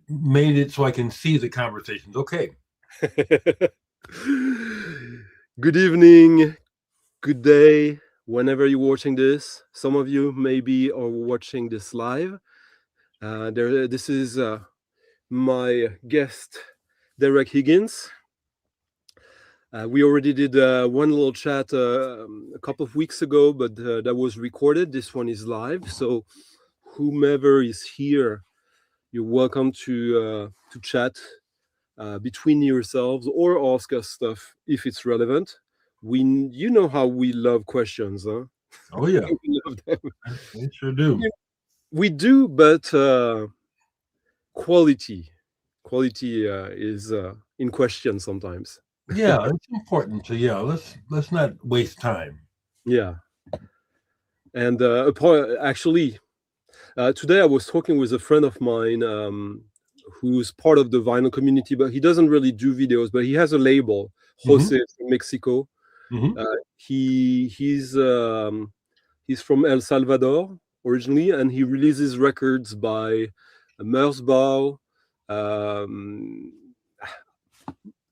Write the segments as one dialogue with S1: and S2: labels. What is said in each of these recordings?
S1: made it so I can see the conversations. Okay.
S2: Good evening, good day, whenever you're watching this. Some of you maybe are watching this live. This is my guest, Dereck Higgins. We already did one little chat a couple of weeks ago, but that was recorded. This one is live. So whomever is here, you're welcome to chat between yourselves or ask us stuff if it's relevant. You know how we love questions, huh?
S1: Oh yeah,
S2: We love them.
S1: we sure do.
S2: We do, but quality is in question sometimes.
S1: Yeah, it's important to let's not waste time.
S2: Yeah, and actually, today I was talking with a friend of mine who's part of the vinyl community, but he doesn't really do videos. But he has a label,
S1: Mm-hmm.
S2: Jose from Mexico.
S1: Mm-hmm.
S2: He's from El Salvador originally, and he releases records by Merzbow, um,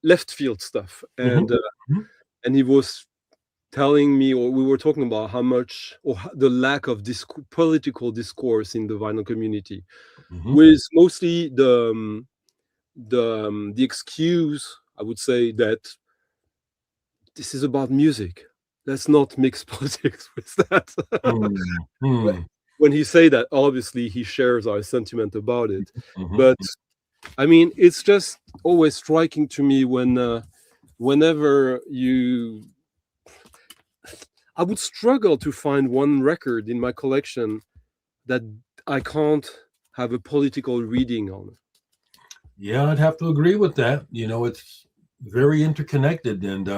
S2: left field stuff,
S1: Mm-hmm.
S2: and he was telling me, or we were talking about how much or the lack of political discourse in the vinyl community,
S1: Mm-hmm.
S2: with mostly the excuse, I would say, that this is about music. Let's not mix politics with that.
S1: Mm-hmm.
S2: When he say that, obviously he shares our sentiment about it.
S1: Mm-hmm.
S2: But I mean, it's just always striking to me whenever I would struggle to find one record in my collection that I can't have a political reading on.
S1: Yeah, I'd have to agree with that. It's very interconnected, and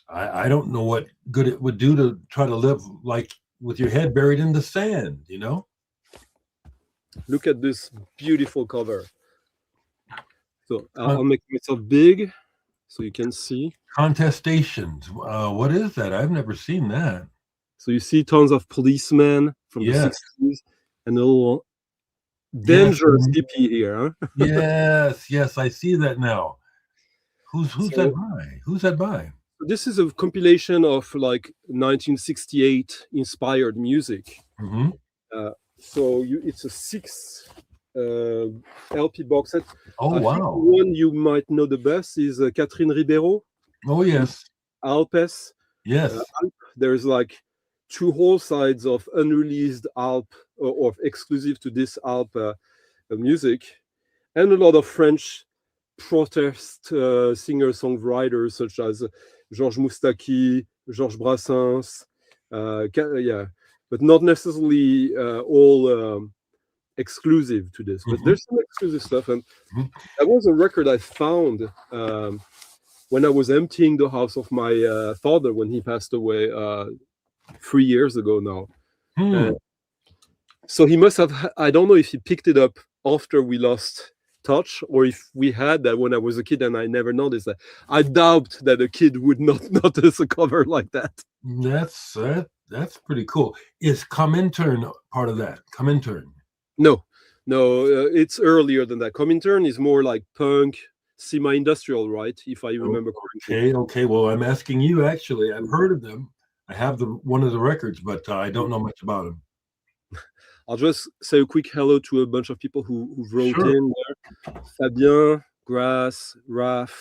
S1: I don't know what good it would do to try to live like with your head buried in the sand.
S2: Look at this beautiful cover. So
S1: Uh,
S2: I'll make myself big so you can see.
S1: Contestations. What is that? I've never seen that.
S2: So you see tons of policemen from the
S1: Yes.
S2: 60s and a little
S1: Yes.
S2: dangerous hippie here. Huh?
S1: Yes. I see that now. Who's that
S2: So
S1: by? Who's that by?
S2: this is a compilation of like 1968 inspired music.
S1: Mm-hmm.
S2: It's a 6 LP box set.
S1: Oh
S2: I think the
S1: wow.
S2: one you might know the best is Catherine Ribeiro,
S1: Oh yes.
S2: Alpes.
S1: Yes.
S2: There's like 2 whole sides of unreleased Alp or exclusive to this Alp music, and a lot of French protest singer-songwriters such as Georges Moustaki, Georges Brassens, yeah, but not necessarily all exclusive to this. But
S1: Mm-hmm.
S2: there's some exclusive stuff, and that was a record I found when I was emptying the house of my father when he passed away 3 years ago now.
S1: Hmm.
S2: So he must have. I don't know if he picked it up after we lost touch, or if we had that when I was a kid and I never noticed that. I doubt that a kid would not notice a cover like that.
S1: That's pretty cool. Is Comintern part of that? Comintern.
S2: No, it's earlier than that. Comintern is more like punk, semi-industrial, right? If I remember correctly.
S1: Okay. Well, I'm asking you. Actually, I've heard of them. I have one of the records, but I don't know much about them.
S2: I'll just say a quick hello to a bunch of people who wrote
S1: Sure.
S2: in there. Fabien, Grass, Raph,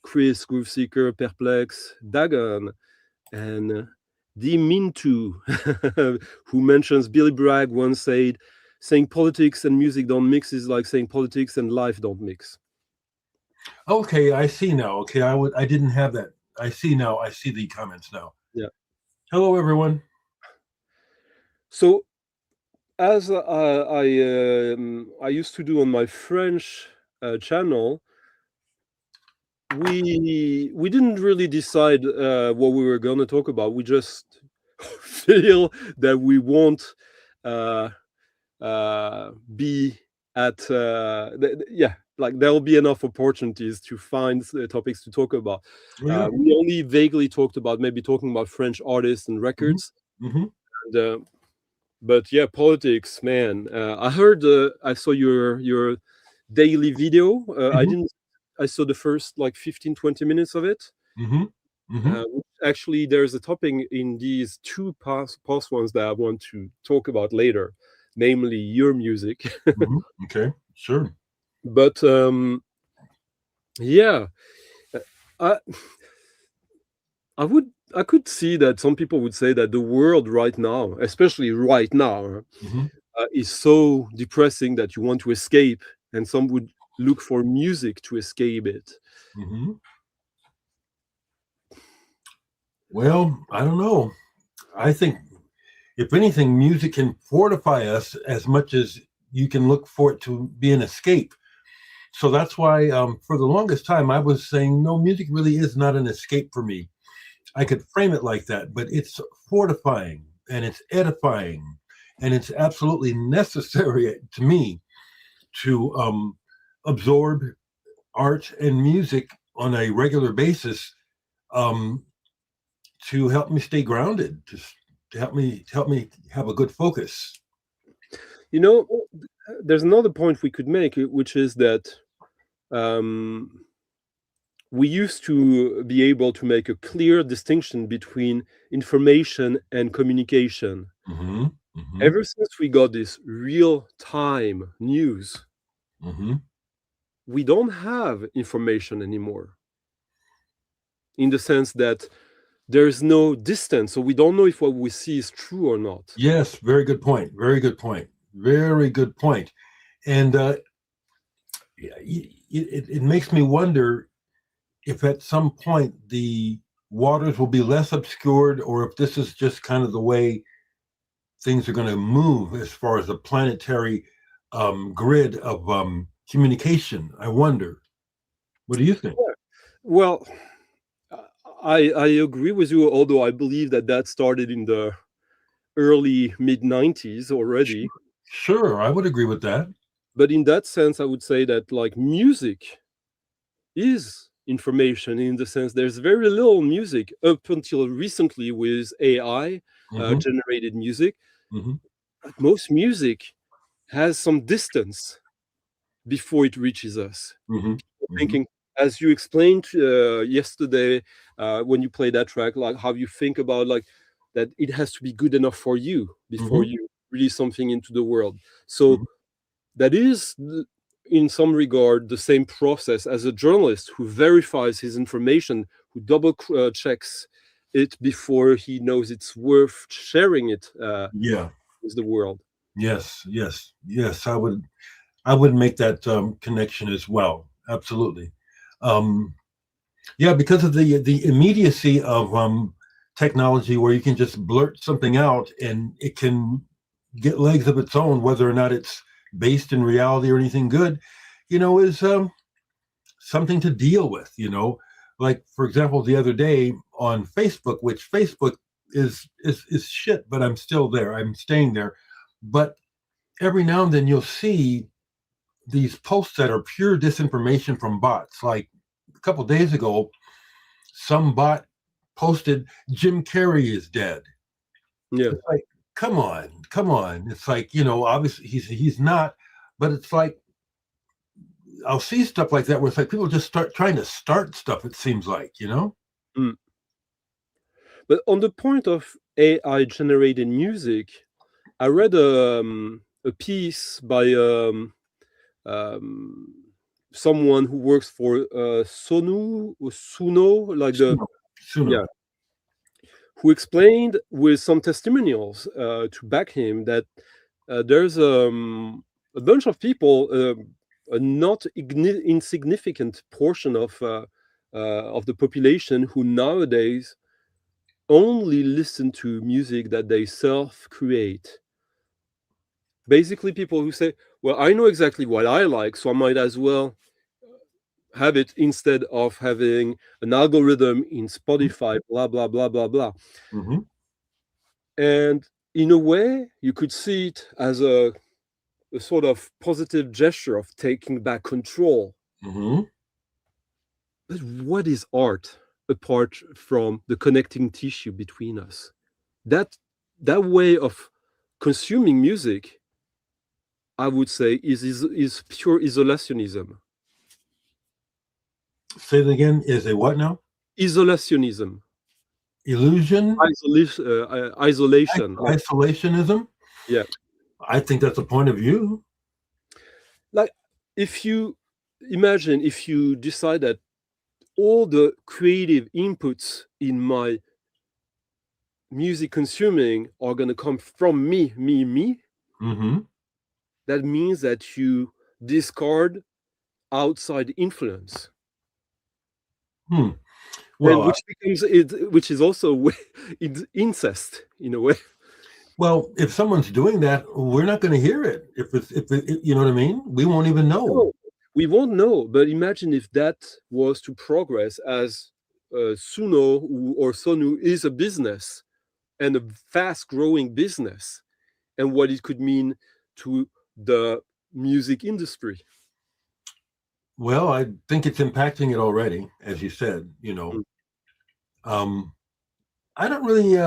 S2: Chris, Grooveseeker, Perplex, Dagon, and D Mintu, who mentions Billy Bragg once said, saying politics and music don't mix is like saying politics and life don't mix.
S1: Okay, I see now. Okay, I didn't have that. I see now. I see the comments now.
S2: Yeah.
S1: Hello, everyone.
S2: So, as I used to do on my French channel, we didn't really decide what we were going to talk about. We just feel that we won't be at like there'll be enough opportunities to find topics to talk about.
S1: Yeah.
S2: We only vaguely talked about maybe talking about French artists and records.
S1: Mm-hmm.
S2: And But yeah, politics, man. I heard. I saw your daily video. I
S1: Hmm.
S2: didn't. I saw the first like 15-20 minutes of it.
S1: Hmm. Hmm.
S2: Actually, there's a topic in these two past ones that I want to talk about later, namely your music.
S1: Hmm. Okay, sure.
S2: But yeah, I I could see that some people would say that the world right now, especially right now,
S1: Hmm.
S2: is so depressing that you want to escape, and some would look for music to escape it.
S1: Hmm. Well, I don't know. I think, if anything, music can fortify us as much as you can look for it to be an escape. So that's why, for the longest time, I was saying, no, music really is not an escape for me. I could frame it like that, but it's fortifying and it's edifying and it's absolutely necessary to me to absorb art and music on a regular basis, um, to help me stay grounded, to help me have a good focus.
S2: You know, there's another point we could make, which is that um, we used to be able to make a clear distinction between information and communication.
S1: Hmm. Hmm.
S2: Ever since we got this real time news,
S1: Hmm.
S2: we don't have information anymore, in the sense that there's no distance, so we don't know if what we see is true or not.
S1: Yes, very good point. Very good point. Very good point. And it makes me wonder if at some point the waters will be less obscured, or if this is just kind of the way things are going to move as far as the planetary grid of communication. I wonder. What do you think?
S2: Well, I agree with you, although I believe that that started in the early mid 90s already.
S1: Sure, I would agree with that.
S2: But in that sense, I would say that like music is information, in the sense there's very little music up until recently with AI
S1: Hmm.
S2: generated music.
S1: Hmm.
S2: But most music has some distance before it reaches us.
S1: Hmm. Hmm.
S2: Thinking, as you explained yesterday when you play that track, like how you think about like that it has to be good enough for you before
S1: Hmm.
S2: you release something into the world. So that is in some regard the same process as a journalist who verifies his information, who double checks it before he knows it's worth sharing it
S1: Yeah.
S2: with the world.
S1: Yes. Yes. Yes. I would make that connection as well. Absolutely. Um, yeah, because of the immediacy of technology, where you can just blurt something out and it can get legs of its own, whether or not it's based in reality or anything good, is something to deal with. Like, for example, the other day on Facebook, which Facebook is shit, but I'm still there. I'm staying there. But every now and then you'll see these posts that are pure disinformation from bots. Like a couple of days ago, some bot posted Jim Carrey is dead.
S2: Yeah.
S1: It's like, come on, come on. It's like, obviously he's not, but it's like I'll see stuff like that where it's like people just start trying to start stuff, it seems like.
S2: Mm. But on the point of AI generated music, I read a piece by um, someone who works for Sonu or Suno, like the,
S1: Sooner. Sooner.
S2: yeah, who explained with some testimonials to back him that there's a bunch of people, a not insignificant portion of the population who nowadays only listen to music that they self create. Basically, people who say, well, I know exactly what I like, so I might as well have it instead of having an algorithm in Spotify, blah, blah, blah, blah, blah.
S1: Mm-hmm.
S2: And in a way, you could see it as a sort of positive gesture of taking back control.
S1: Mm-hmm.
S2: But what is art apart from the connecting tissue between us? That that way of consuming music, I would say, is pure isolationism.
S1: Say it again. Is a what now?
S2: Isolationism.
S1: Illusion?
S2: Isolation.
S1: Isolationism?
S2: Yeah.
S1: I think that's a point of view.
S2: Like, if you imagine, if you decide that all the creative inputs in my music consuming are going to come from me,
S1: Mm-hmm.
S2: that means that you discard outside influence.
S1: Well,
S2: and which is also incest in a way.
S1: Well, if someone's doing that, we're not going to hear it. If you know what I mean, we won't even know.
S2: No, we won't know. But imagine if that was to progress as Suno or Sonu is a business and a fast-growing business, and what it could mean to the music industry.
S1: Well, I think it's impacting it already, as you said. You know, I don't really.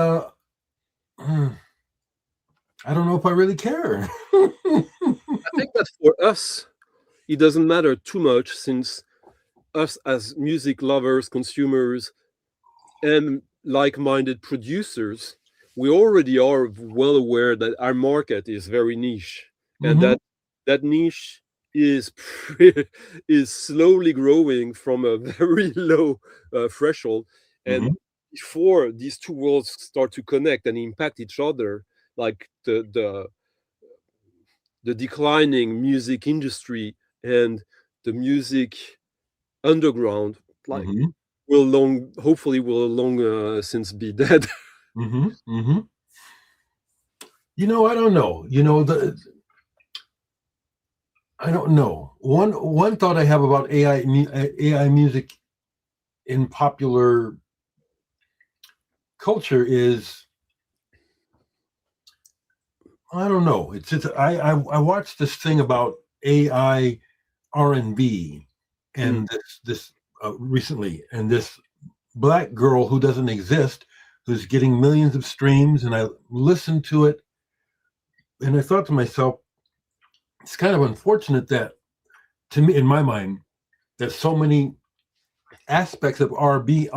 S1: I don't know if I really care.
S2: I think that for us, it doesn't matter too much, since us as music lovers, consumers, and like-minded producers, we already are well aware that our market is very niche, and that niche is slowly growing from a very low threshold. And before these two worlds start to connect and impact each other, like the declining music industry and the music underground, like hopefully will long since be dead.
S1: You know, I don't know. You know, I don't know. One thought I have about AI music in popular culture is, I don't know. It's just I watched this thing about AI R&B and this recently, and this black girl who doesn't exist, who's getting millions of streams, and I listened to it, and I thought to myself, it's kind of unfortunate that, to me, in my mind, that so many aspects of R&B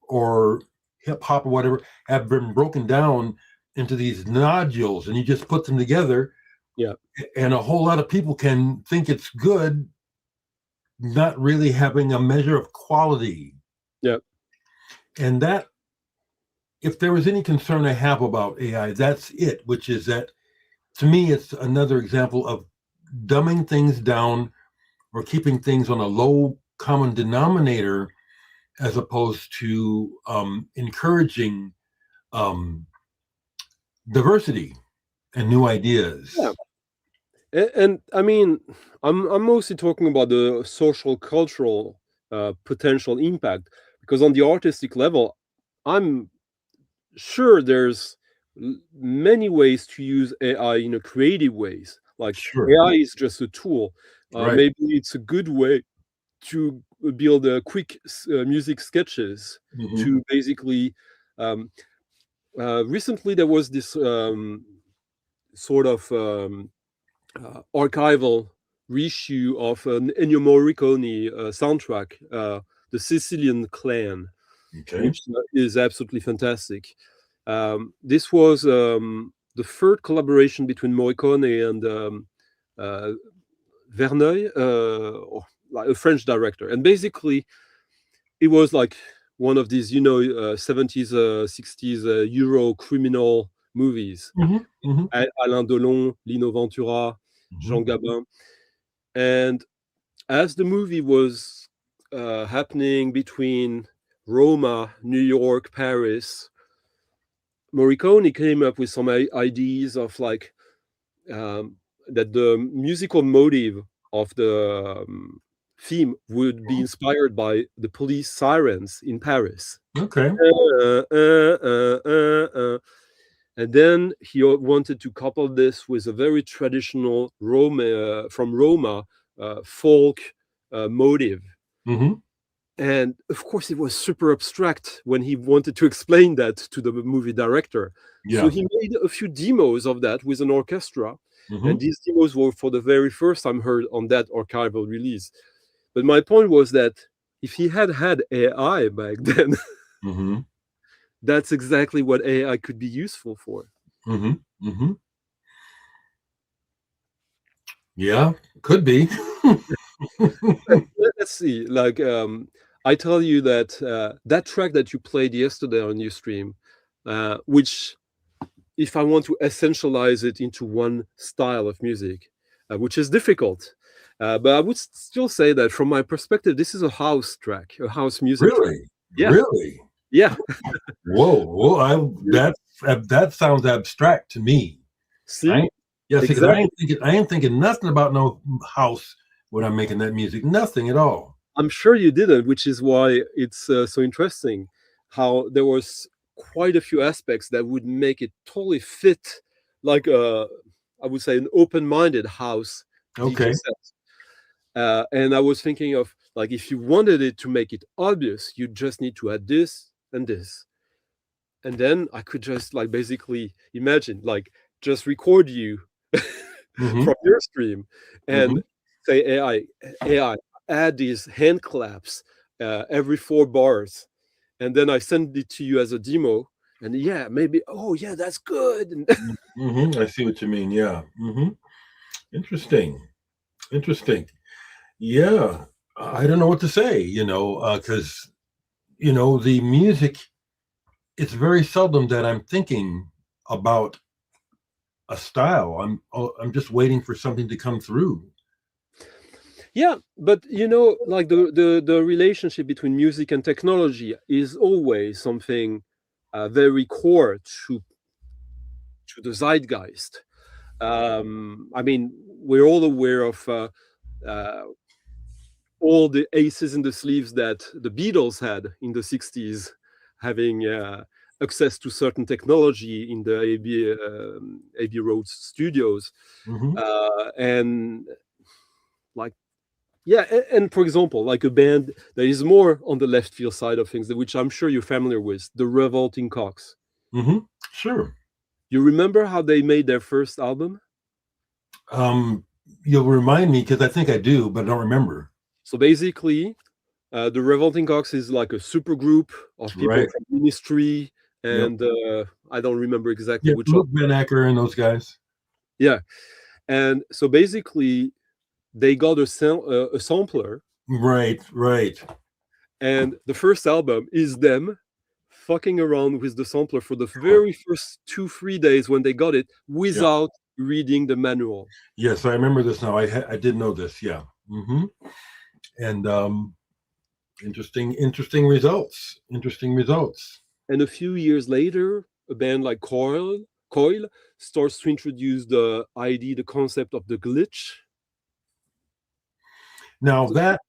S1: or hip hop or whatever have been broken down into these nodules, and you just put them together.
S2: Yeah.
S1: And a whole lot of people can think it's good, not really having a measure of quality.
S2: Yeah.
S1: And that, if there was any concern I have about AI, that's it, which is that, to me, it's another example of dumbing things down or keeping things on a low common denominator, as opposed to encouraging diversity and new ideas.
S2: Yeah. And I mean, I'm mostly talking about the social cultural potential impact, because on the artistic level, I'm sure there's many ways to use AI in a creative ways. Like, AI is just a tool. Maybe it's a good way to build quick music sketches to basically. Recently, there was this sort of archival reissue of an Ennio Morricone soundtrack, The Sicilian Clan, which is absolutely fantastic. This was the third collaboration between Morricone and Verneuil, like a French director. And basically, it was like one of these, 70s, 60s Euro criminal movies. Alain Delon, Lino Ventura, Jean Gabin. And as the movie was happening between Roma, New York, Paris, Morricone came up with some ideas of like that the musical motive of the theme would be inspired by the police sirens in Paris.
S1: Okay.
S2: And then he wanted to couple this with a very traditional Roma folk motive. And of course, it was super abstract when he wanted to explain that to the movie director. So
S1: Yeah.
S2: he made a few demos of that with an orchestra.
S1: Hmm.
S2: And these demos were for the very first time heard on that archival release. But my point was that if he had had AI back then,
S1: Hmm.
S2: that's exactly what AI could be useful for.
S1: Hmm. Hmm. Yeah, could be.
S2: Let's see. Like, I tell you that that track that you played yesterday on your stream, which, if I want to essentialize it into one style of music, which is difficult, but I would still say that from my perspective, this is a house track, a house music track.
S1: Really?
S2: Yeah,
S1: Really?
S2: yeah.
S1: Whoa, whoa! That sounds abstract to me. I
S2: See,
S1: ain't, yeah, see, because
S2: exactly.
S1: I ain't thinking nothing about no house when I'm making that music. Nothing at all.
S2: I'm sure you didn't, which is why it's so interesting how there was quite a few aspects that would make it totally fit, like I would say, an open-minded house DJ
S1: Okay.
S2: set. And I was thinking of, like, if you wanted it to make it obvious, you just need to add this and this, and then I could just, like, basically imagine, like, just record you
S1: Hmm.
S2: from your stream
S1: Hmm.
S2: and say, AI, add these hand claps every 4 bars, and then I send it to you as a demo, and yeah, maybe, oh yeah, that's good. And
S1: Hmm. I see what you mean. Yeah. Hmm. Interesting. Interesting. Yeah. I don't know what to say, because, the music, it's very seldom that I'm thinking about a style. I'm just waiting for something to come through.
S2: yeah, but like the relationship between music and technology is always something very core to the zeitgeist. I mean, we're all aware of uh, all the aces in the sleeves that the Beatles had in the 60s, having access to certain technology in the Abbey Road studios.
S1: Hmm.
S2: And, like, yeah, and for example, like a band that is more on the left field side of things, which I'm sure you're familiar with, the Revolting Cocks.
S1: Hmm. Sure.
S2: You remember how they made their first album?
S1: Um, you'll remind me because I think I do, but I don't remember.
S2: So basically, the Revolting Cocks is like a super group of people
S1: Right.
S2: from Ministry,
S1: Yep.
S2: and I don't remember exactly
S1: Yeah.
S2: which one.
S1: Luke Van Acker and those guys.
S2: Yeah, and so basically, they got a sampler,
S1: Right. Right.
S2: and the first album is them fucking around with the sampler for the very first 2-3 days when they got it
S1: Yeah.
S2: without reading the manual.
S1: Yes, I remember this now. I did know this. Yeah. Hmm. And interesting results. Interesting results.
S2: And a few years later, a band like Coil starts to introduce the concept of the glitch.
S1: Now that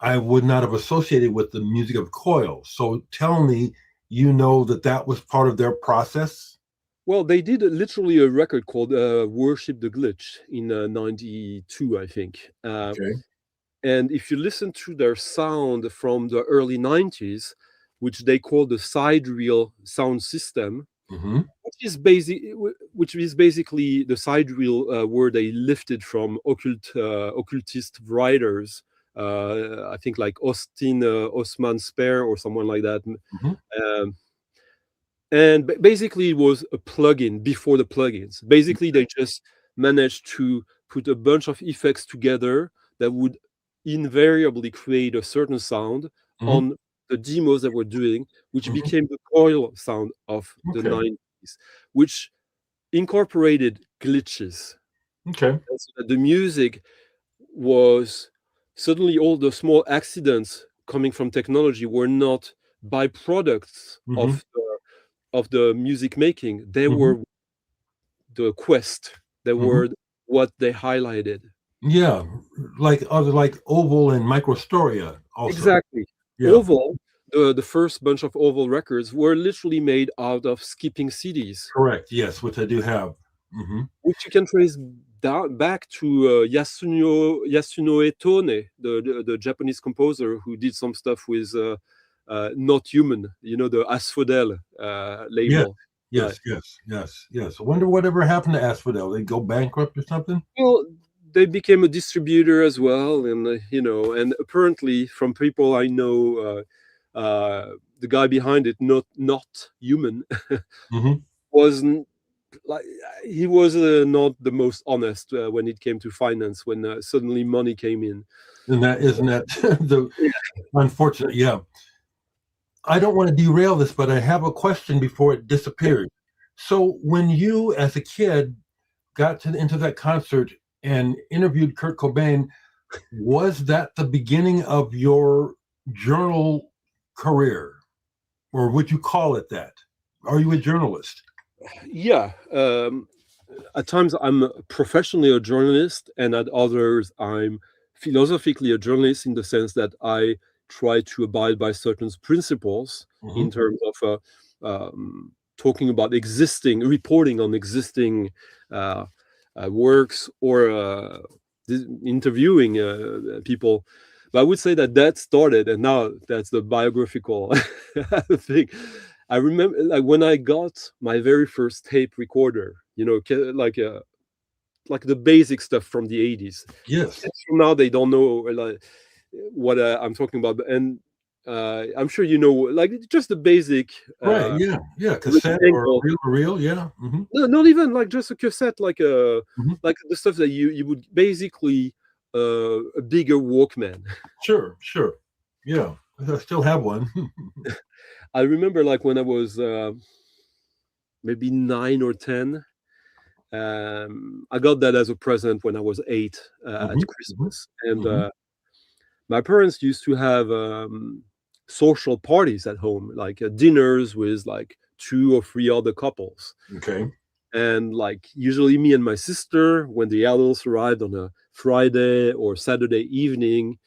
S1: I would not have associated with the music of Coil. So tell me, that was part of their process.
S2: Well, they did literally a record called Worship the Glitch in '92, I think.
S1: Okay.
S2: And if you listen to their sound from the early '90s, which they call the side reel sound system,
S1: Hmm.
S2: which is basically the side reel where they lifted from occultist writers, I think like Austin Osman Spare or someone like that.
S1: Hmm.
S2: Um, and basically it was a plugin before the plugins. Basically they just managed to put a bunch of effects together that would invariably create a certain sound
S1: Hmm.
S2: on the demos that we're doing, which
S1: Hmm.
S2: became the coil sound of the
S1: Okay.
S2: 90s, which incorporated glitches.
S1: Okay.
S2: And so that the music was suddenly, all the small accidents coming from technology were not byproducts
S1: Hmm.
S2: of the music making. They
S1: Hmm.
S2: were the quest. They
S1: Hmm.
S2: were what they highlighted.
S1: Yeah, like Oval and Microstoria also.
S2: Exactly.
S1: Yeah.
S2: Oval, the first bunch of Oval records were literally made out of skipping CDs,
S1: Correct. Yes, which I do have. Hmm.
S2: which you can trace back to Yasuno Etone, the Japanese composer who did some stuff with Not Human, the Asphodel label.
S1: Yes. I wonder whatever happened to Asphodel. They go bankrupt or something?
S2: Well, they became a distributor as well, and and apparently from people I know, the guy behind it, not human, wasn't like he was not the most honest when it came to finance. When suddenly money came in,
S1: and that isn't that the unfortunate? Yeah. I don't want to derail this, but I have a question before it disappeared. So when you, as a kid, got into that concert and interviewed Kurt Cobain, was that the beginning of your journal career, or would you call it that? Are you a journalist?
S2: Yeah. At times I'm professionally a journalist, and at others I'm philosophically a journalist, in the sense that I try to abide by certain principles in terms of talking about reporting on existing works, or interviewing people. But I would say that started, and now that's the biographical thing. I remember, like, when I got my very first tape recorder, like the basic stuff from the 80s.
S1: Yes.
S2: So now they don't know like what I'm talking about, and I'm sure like just the basic.
S1: Right. Yeah. Cassette or reel. Yeah.
S2: No, not even like just a cassette, like like the stuff that you would basically a bigger Walkman.
S1: Sure. Yeah, I still have one.
S2: I remember, like, when I was maybe 9 or 10. I got that as a present when I was 8 at Christmas, and my parents used to have social parties at home, like dinners with like 2 or 3 other couples.
S1: Okay.
S2: And like usually me and my sister, when the adults arrived on a Friday or Saturday evening,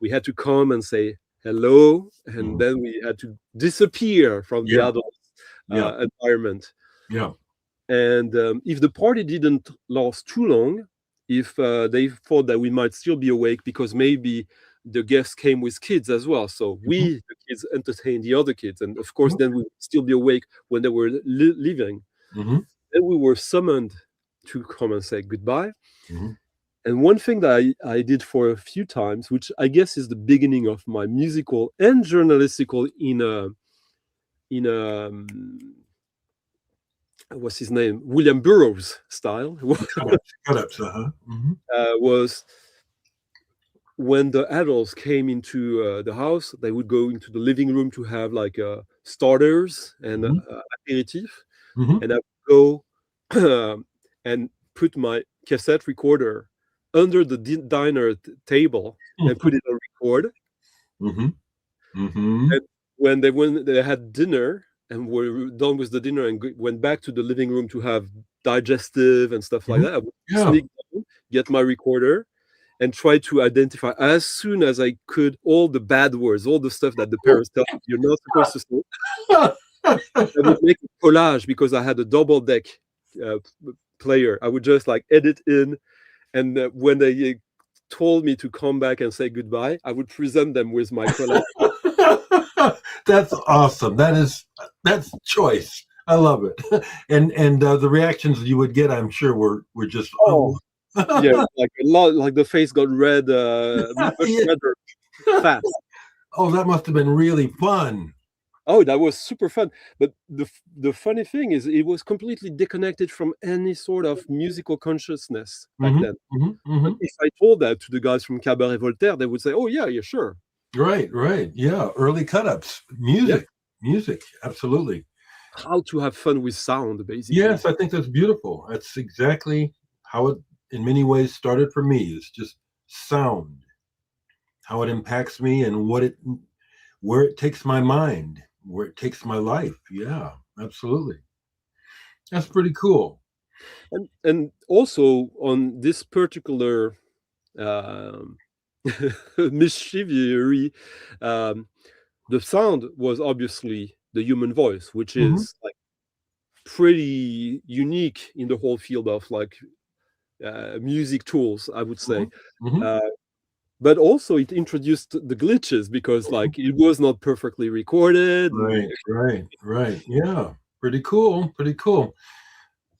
S2: we had to come and say hello, and then we had to disappear from the adult environment.
S1: Yeah.
S2: And if the party didn't last too long, if they thought that we might still be awake, because maybe the guests came with kids as well, so we, the kids, entertained the other kids, and of course then we would still be awake when they were leaving. Then we were summoned to come and say goodbye. And one thing that I did for a few times, which I guess is the beginning of my musical and journalistical in a what's his name, William Burroughs style, was when the adults came into the house, they would go into the living room to have like starters and aperitif, and I would go and put my cassette recorder under the diner table and put it on record. And when they had dinner and were done with the dinner and went back to the living room to have digestive and stuff like that, I would sneak down, get my recorder, and try to identify as soon as I could all the bad words, all the stuff that the parents tell you you're not supposed to say. I would make a collage, because I had a double deck player. I would just like edit in, and when they told me to come back and say goodbye, I would present them with my collage.
S1: That's awesome. That's choice. I love it. And the reactions you would get, I'm sure, were just
S2: yeah, like a lot, like the face got red, much redder fast.
S1: Oh, that must have been really fun.
S2: Oh, that was super fun. But the funny thing is, it was completely disconnected from any sort of musical consciousness back then. But if I told that to the guys from Cabaret Voltaire, they would say, "Oh yeah, sure."
S1: Right. Yeah, early cut-ups, music, absolutely.
S2: How to have fun with sound, basically.
S1: Yes, I think that's beautiful. That's exactly how it, in many ways, started for me. It's just sound, how it impacts me, and where it takes my mind, where it takes my life. Yeah, absolutely. That's pretty cool.
S2: And also on this particular mischievous, the sound was obviously the human voice, which is like pretty unique in the whole field of like music tools, I would say.
S1: Mhm.
S2: But also it introduced the glitches because like it was not perfectly recorded.
S1: Right. Yeah, pretty cool. Pretty cool.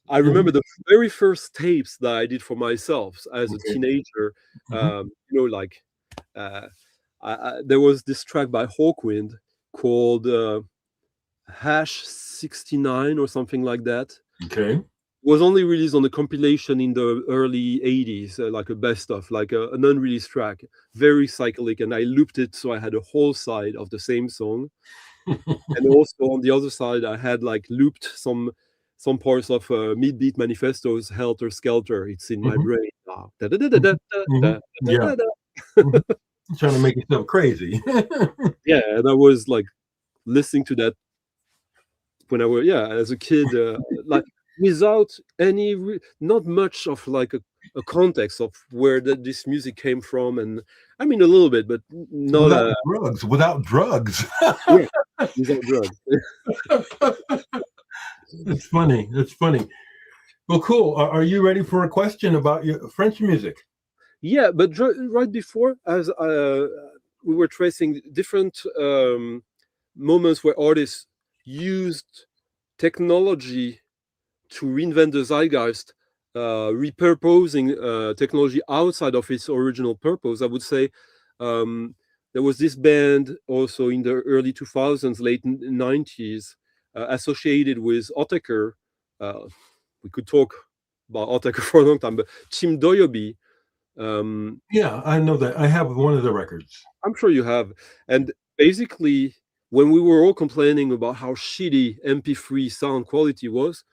S2: I remember the very first tapes that I did for myself as a
S1: Okay.
S2: teenager.
S1: Mhm.
S2: Like there was this track by Hawkwind called Hash 69 or something like that.
S1: Okay.
S2: Was only released on a compilation in the early 80s, like a best of, like an unreleased track, very cyclic. And I looped it so I had a whole side of the same song. And also on the other side, I had like looped some parts of Midbeat Manifesto's Helter Skelter. It's in my
S1: Mhm.
S2: brain now.
S1: Mhm. Yeah. Mhm. Trying to make yourself crazy.
S2: Yeah, and I was like listening to that when I was as a kid, like without any not much of like a context of where this music came from, and I mean a little bit, but not
S1: Without
S2: a
S1: drugs. Without drugs.
S2: yeah, without drugs.
S1: It's funny. It's funny. Well, cool. Are you ready for a question about your French music?
S2: Yeah, but right before, as we were tracing different moments where artists used technology to reinvent the zeitgeist, repurposing technology outside of its original purpose. I would say there was this band also in the early 2000s, late 90s, associated with Otaker. We could talk about Otaker for a long time, but Tim Doyobi.
S1: Yeah, I know that. I have one of the records.
S2: I'm sure you have. And basically, when we were all complaining about how shitty MP3 sound quality was,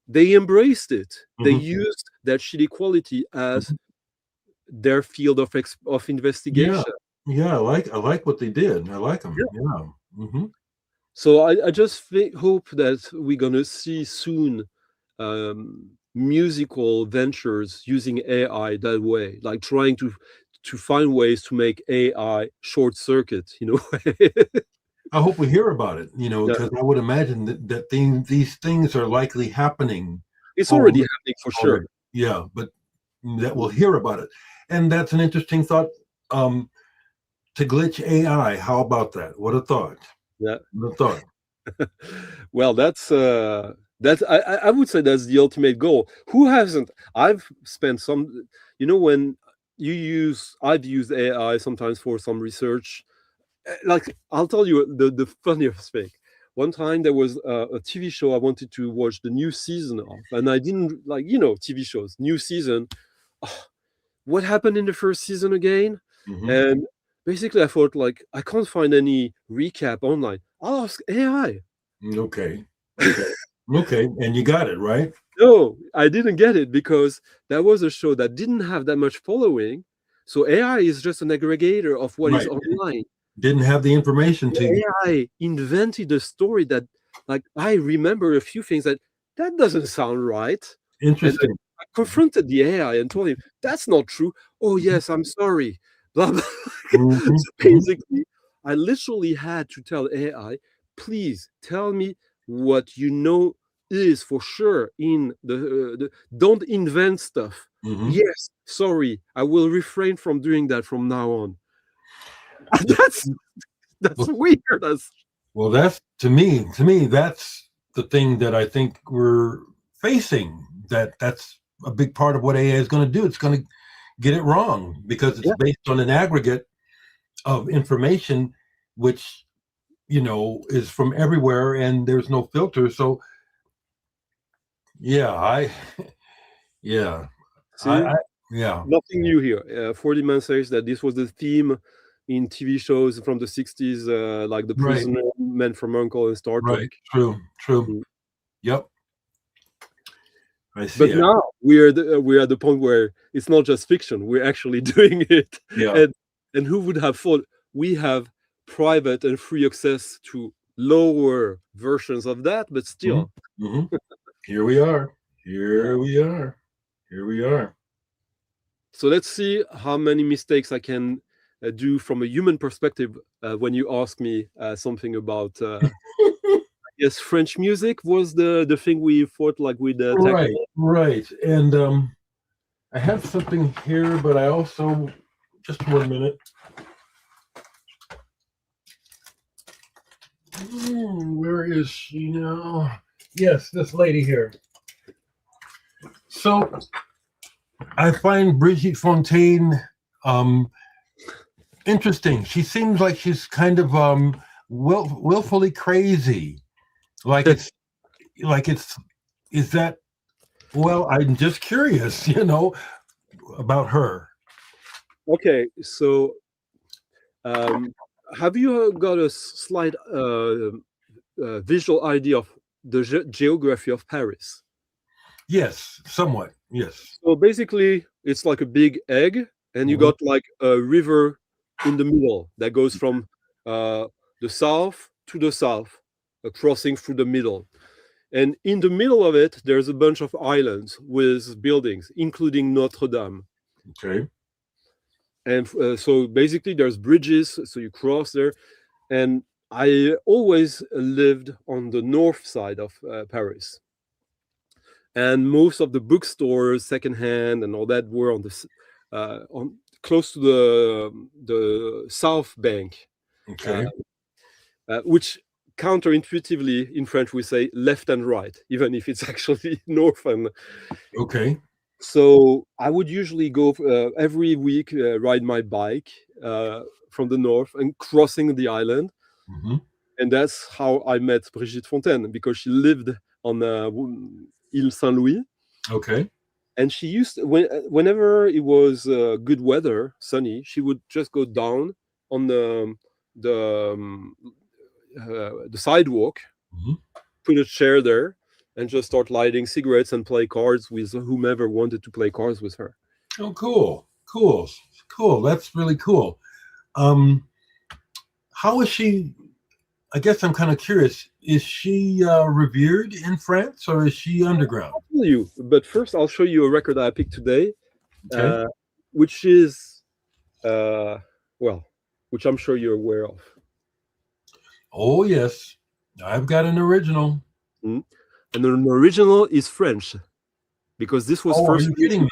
S2: they embraced it. They
S1: Mhm.
S2: used that shitty quality as
S1: Mhm.
S2: their field of
S1: Yeah.
S2: investigation.
S1: Yeah, I like what they did. I like them.
S2: Yeah.
S1: Yeah. Mhm.
S2: So I just hope that we're gonna see soon musical ventures using AI that way, like trying to find ways to make AI short circuit.
S1: I hope we hear about it,
S2: Yeah.
S1: because I would imagine that these things are likely happening
S2: It's already
S1: already.
S2: happening for sure.
S1: already. Yeah, but that we'll hear about it. And that's an interesting thought. Um, to glitch AI. How about that? What a thought.
S2: Yeah.
S1: What a thought.
S2: Well, that's I would say that's the ultimate goal. Who hasn't? I've spent some, when I've used AI sometimes for some research. Like I'll tell you the funniest thing. One time there was a TV show I wanted to watch the new season of, and I didn't like TV shows. New season. Oh, what happened in the first season again?
S1: Hmm.
S2: And basically, I thought like I can't find any recap online. I'll ask AI.
S1: Okay. Okay. Okay. And you got it, right?
S2: No, I didn't get it because that was a show that didn't have that much following. So AI is just an aggregator of what is
S1: Right.
S2: online.
S1: Didn't have the information to.
S2: AI invented a story that, like, I remember a few things that doesn't sound right. And
S1: Interesting.
S2: I confronted the AI and told him, that's not true. Oh, yes, I'm sorry. Blah, blah.
S1: Hmm.
S2: So basically, I literally had to tell AI, please tell me what you know is for sure in the don't invent stuff.
S1: Hmm.
S2: Yes, sorry, I will refrain from doing that from now on. That's
S1: Well,
S2: weird. That's
S1: well, that's to me, that's the thing that I think we're facing. That's a big part of what AI is going to do. It's going to get it wrong because it's
S2: yeah.
S1: based on an aggregate of information, which is from everywhere, and there's no filter. So yeah, yeah,
S2: See,
S1: I yeah,
S2: nothing new here. 40 Man says that this was the theme in TV shows from the 60s, like The
S1: right,
S2: Prisoner, Men from Uncle, and Star
S1: right,
S2: Trek.
S1: true,
S2: Mm.
S1: yep, I see
S2: But
S1: it.
S2: now we're at the point where it's not just fiction; we're actually doing it.
S1: Yeah.
S2: And who would have thought we have private and free access to lower versions of that? But
S1: Hmm.
S2: still,
S1: Hmm. Here we are. Here we are. Here we are.
S2: so let's see how many mistakes I can do from a human perspective when you ask me something about. Yes, French music was the thing we thought like we'd tackle.
S1: Right, right, and I have something here, but I also, just 1 minute. Where is she now? Yes, this lady here. So I find Brigitte Fontaine interesting. She seems like she's kind of willfully crazy. Is that, well, I'm just curious, about her.
S2: Okay, so have you got a slight visual idea of the geography of Paris?
S1: Yes, somewhat. Yes.
S2: So basically, it's like a big egg, and you got like a river in the middle that goes from the south to the south, crossing through the middle. And in the middle of it, there's a bunch of islands with buildings, including Notre Dame.
S1: Okay.
S2: And so basically, there's bridges, so you cross there. And I always lived on the north side of Paris. And most of the bookstores, secondhand, and all that were on close to the south bank.
S1: Okay.
S2: Which counterintuitively in French we say left and right, even if it's actually north and.
S1: Okay.
S2: So I would usually go every week, ride my bike from the north and crossing the island. And that's how I met Brigitte Fontaine, because she lived on Ile Saint-Louis.
S1: Okay.
S2: And she used whenever it was good weather, sunny, she would just go down on the sidewalk, put a chair there, and just start lighting cigarettes and play cards with whomever wanted to play cards with her.
S1: Oh, cool. That's really cool. How is she? I guess I'm kind of curious. Is she revered in France, or is she underground?
S2: I'll tell you, but first I'll show you a record I picked today,
S1: Okay.
S2: which is, which I'm sure you're aware of.
S1: Oh, yes. I've got an original.
S2: And an original is French, because this was first.
S1: Are you kidding me?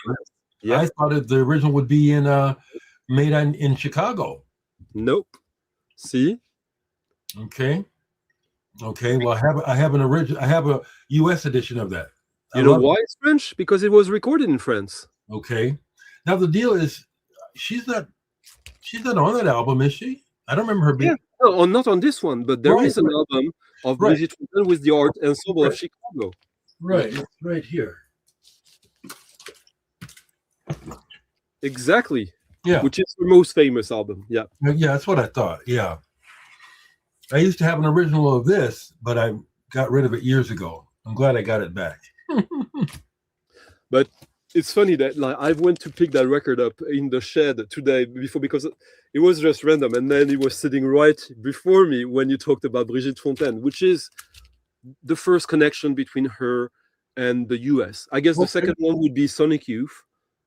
S2: Yeah.
S1: I thought the original would be made in Chicago.
S2: Nope. See?
S1: Okay. Well, I have an original. I have a U.S. edition of that.
S2: You know why it's French? Because it was recorded in France.
S1: Okay. Now the deal is, she's not on that album, is she? I don't remember her being.
S2: Yeah. No, not on this one, but there is an album of Brigitte Fontaine with the Art Ensemble of Chicago.
S1: Right. It's right here.
S2: Exactly.
S1: Yeah.
S2: Which is her most famous album. Yeah.
S1: Yeah, that's what I thought. Yeah. I used to have an original of this, but I got rid of it years ago. I'm glad I got it back.
S2: But it's funny that I went to pick that record up in the shed today because it was just random, and then it was sitting right before me when you talked about Brigitte Fontaine, which is the first connection between her and the US. I guess the second one would be Sonic Youth.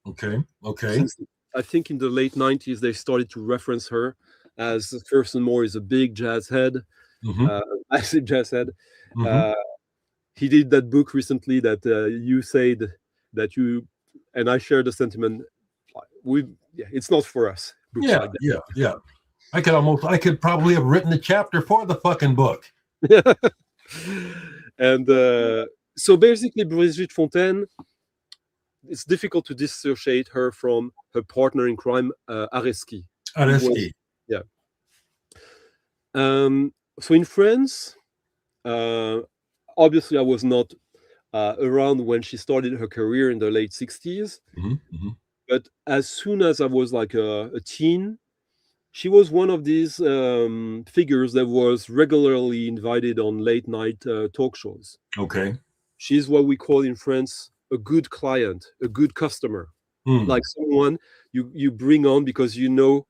S1: Okay.
S2: Since I think in the late 90s they started to reference her as Thurston Moore is a big jazz head, massive jazz head. He did that book recently that you said that you, and I share the sentiment. It's not for us.
S1: Yeah. I could probably have written a chapter for the fucking book.
S2: And so basically, Brigitte Fontaine, it's difficult to dissociate her from her partner in crime, Areski. Yeah. So in France, obviously I was not around when she started her career in the late 60s. But as soon as I was like a teen, she was one of these figures that was regularly invited on late night talk shows.
S1: Okay.
S2: She's what we call in France a good client, a good customer. Like someone you bring on because you know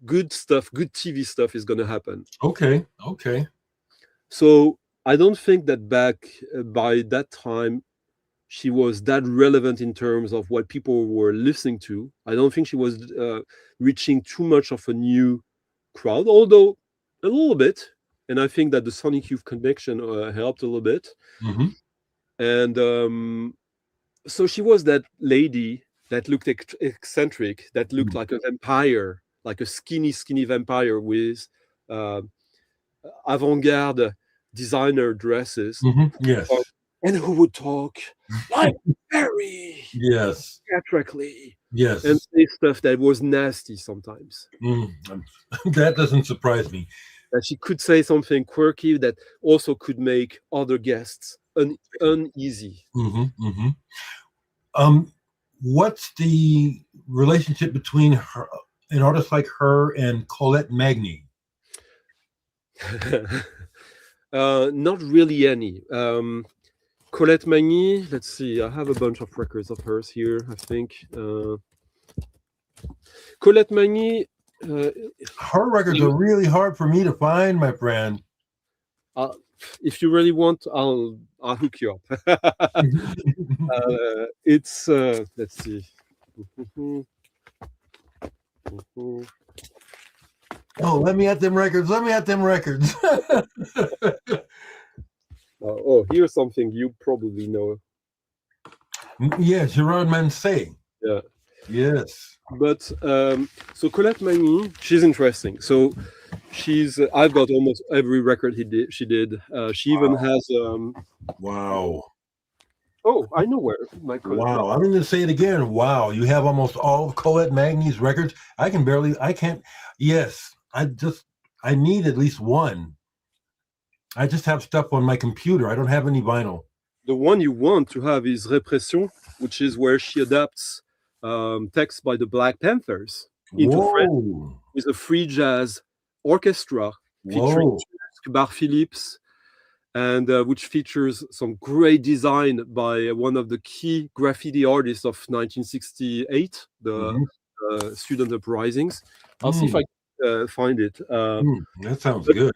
S2: good stuff, good TV stuff is going to happen.
S1: Okay.
S2: So I don't think that by that time she was that relevant in terms of what people were listening to. I don't think she was reaching too much of a new crowd, although a little bit. And I think that the Sonic Youth connection helped a little bit. And so she was that lady that looked eccentric, that looked like a vampire, like a skinny vampire with avant-garde designer dresses.
S1: Yes.
S2: And who would talk like very
S1: Yes.
S2: theatrically
S1: Yes.
S2: and say stuff that was nasty sometimes.
S1: That doesn't surprise me.
S2: That she could say something quirky that also could make other guests uneasy.
S1: What's the relationship between her, an artist like her, and Colette Magny?
S2: Not really any. Colette Magny, let's see, I have a bunch of records of hers here, I think. Colette Magny...
S1: her records are really hard for me to find, my friend.
S2: If you really want, I'll hook you up. It's let's see.
S1: Oh, let me at them records. Let me at them records.
S2: Oh, here's something you probably know.
S1: Yeah, Gerard Mancé.
S2: Yeah.
S1: Yes.
S2: But so Colette Magny, she's interesting. So I've got almost every record she did. She even has
S1: wow.
S2: Oh, I know where my Colette.
S1: Wow, I'm going to say it again. Wow, you have almost all of Colette Magny's records. I can't. Yes, I need at least one. I just have stuff on my computer. I don't have any vinyl.
S2: The one you want to have is Répression, which is where she adapts text by the Black Panthers into French with a free jazz orchestra featuring Bar Phillips, and which features some great design by one of the key graffiti artists of 1968, the student uprisings. I'll see if I can find it.
S1: That sounds good.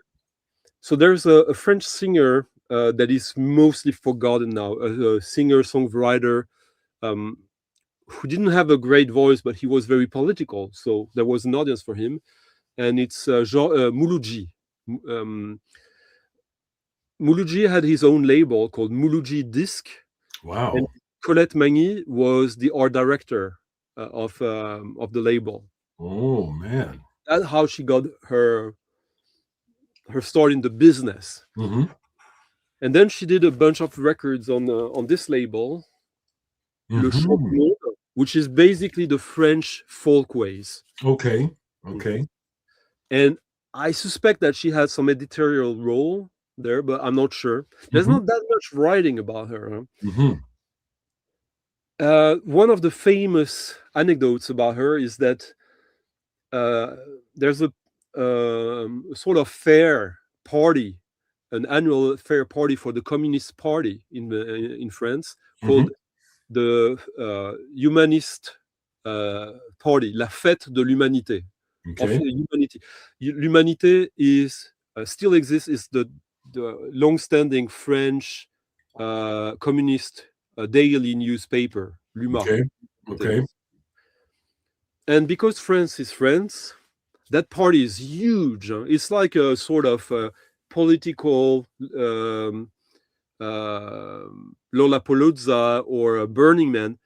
S2: So there's a French singer that is mostly forgotten now, a singer-songwriter who didn't have a great voice, but he was very political. So there was an audience for him. And it's Mouloudji. Mouloudji had his own label called Mouloudji Disc.
S1: Wow.
S2: And Colette Magny was the art director of the label.
S1: Oh, man.
S2: That's how she got her start in the business. And then she did a bunch of records on this label, Le Chant du Monde, which is basically the French folkways.
S1: Okay.
S2: And I suspect that she had some editorial role there, but I'm not sure. There's not that much writing about her. One of the famous anecdotes about her is that there's a sort of fair party, an annual fair party for the Communist Party in France called the Humanist Party, La Fête de l'Humanité. Of humanity. L'Humanité is still exists. Is the long-standing French communist daily newspaper, L'Humain.
S1: Okay.
S2: And because France is France, that party is huge. It's like a sort of political Lollapalooza or a Burning Man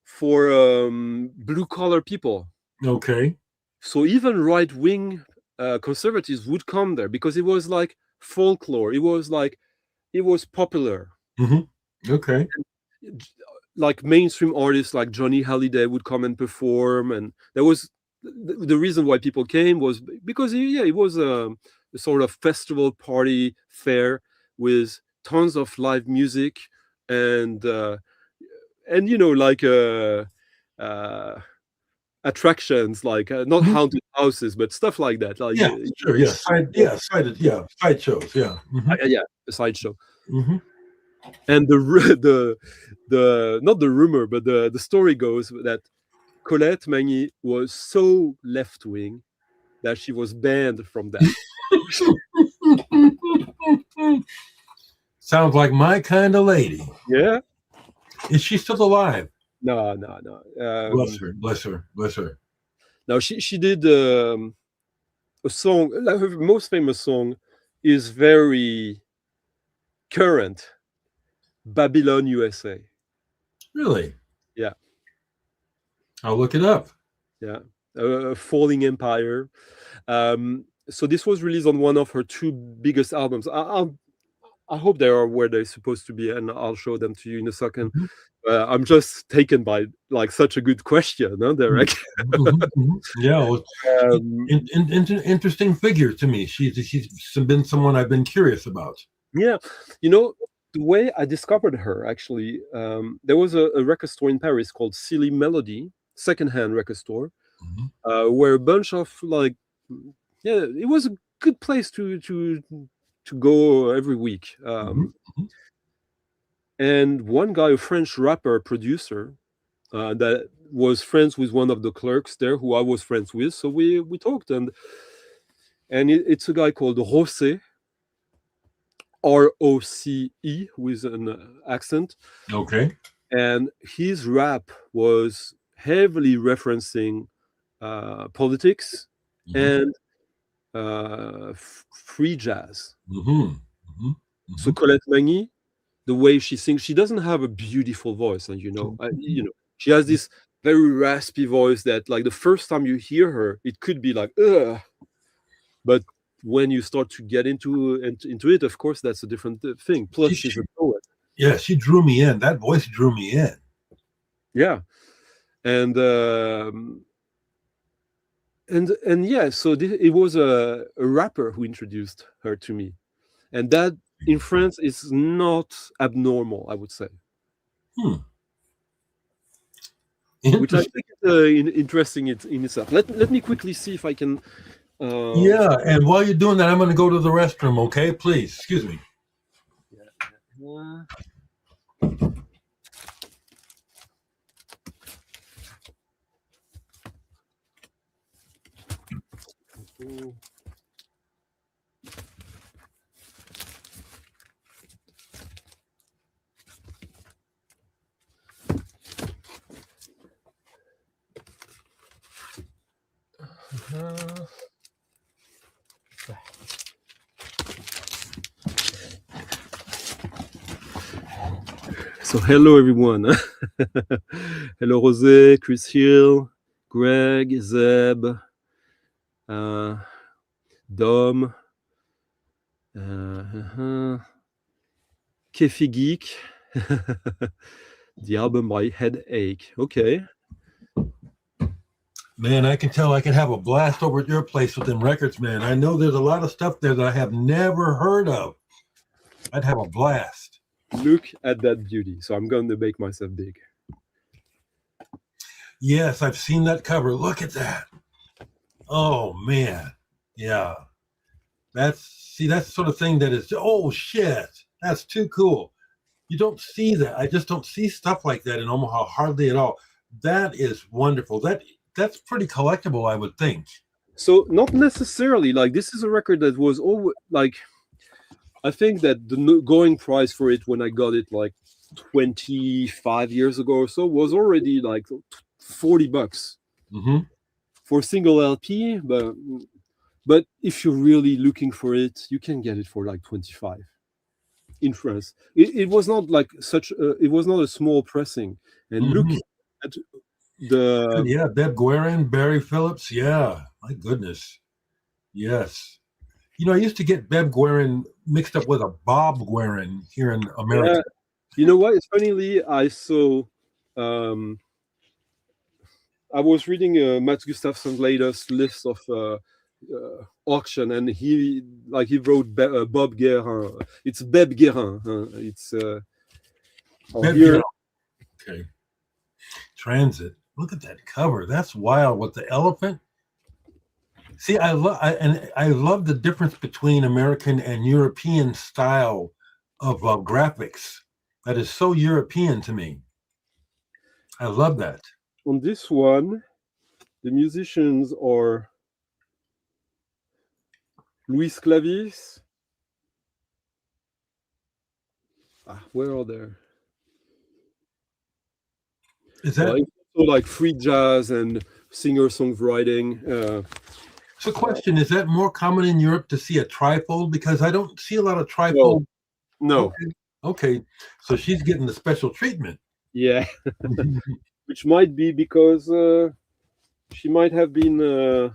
S2: for blue-collar people.
S1: Okay.
S2: So even right-wing conservatives would come there because it was like folklore. It was popular.
S1: Okay.
S2: And, like mainstream artists like Johnny Hallyday would come and perform, and there was the reason why people came was because it was a sort of festival party fair with tons of live music and attractions like not haunted houses but stuff like that. Like,
S1: sideshows.
S2: A sideshow. And the not the rumor, but the story goes that Colette Magny was so left-wing that she was banned from that.
S1: Sounds like my kind of lady.
S2: Yeah.
S1: Is she still alive?
S2: No.
S1: Bless her.
S2: Now she did a song. Her most famous song is very current. Babylon, USA.
S1: Really?
S2: Yeah.
S1: I'll look it up.
S2: Yeah, Falling Empire. So this was released on one of her two biggest albums. I hope they are where they're supposed to be, and I'll show them to you in a second.
S1: Mhm.
S2: I'm just taken by like such a good question, no, Dereck?
S1: Yeah, well, interesting figure to me. She's been someone I've been curious about.
S2: Yeah, the way I discovered her, actually, there was a record store in Paris called Silly Melody, secondhand record store, where a bunch of it was a good place to go every week. And one guy, a French rapper producer, that was friends with one of the clerks there, who I was friends with. So we talked, and it's a guy called Roce, ROCE, with an accent.
S1: Okay.
S2: And his rap was heavily referencing politics and free jazz. So Colette Magny, the way she sings, she doesn't have a beautiful voice, and she has this very raspy voice that, like, the first time you hear her, it could be like, ugh. But when you start to get into it, of course, that's a different thing. Plus, she's a poet.
S1: Yeah, she drew me in. That voice drew me in.
S2: Yeah, and yeah, so it was a rapper who introduced her to me, and that in France is not abnormal, I would say. Which I think is interesting in itself. Let me quickly see if I can.
S1: Yeah, and while you're doing that, I'm going to go to the restroom. Okay, please, excuse me.
S2: So hello everyone. Hello Jose, Chris Hill, Greg, Zeb, Dom, Kefi Geek, the album by Headache. Okay.
S1: Man, I can tell I can have a blast over at your place with them records, man. I know there's a lot of stuff there that I have never heard of. I'd have a blast.
S2: Look at that beauty. So I'm going to make myself big.
S1: Yes, I've seen that cover. Look at that. Oh, man. Yeah. That's the sort of thing that is, oh, shit. That's too cool. You don't see that. I just don't see stuff like that in Omaha hardly at all. That is wonderful. That's pretty collectible, I would think.
S2: So not necessarily. Like, this is a record that was always like, I think that the going price for it when I got it like 25 years ago or so was already like $40 for a single LP. But if you're really looking for it, you can get it for like 25 in France. It was not like it was not a small pressing. And look at
S1: Beb Guerin, Barry Phillips. Yeah, my goodness. Yes. I used to get Beb Guerin mixed up with a Bob Guerin here in America.
S2: Yeah. You know what? Funnily, I saw. I was reading Matt Gustafson's latest list of auction, and he wrote Bob Guerin. It's Beb Guerin. It's
S1: Beb Guerin. Okay. Transit. Look at that cover. That's wild with the elephant. See, I love the difference between American and European style of graphics. That is so European to me. I love that.
S2: On this one, the musicians are Luis Clavis. Where are they?
S1: Is that
S2: also like free jazz and singer-songwriting?
S1: So question, is that more common in Europe to see a trifold? Because I don't see a lot of trifold.
S2: No.
S1: Okay. So she's getting the special treatment.
S2: Yeah. which might be because she might have been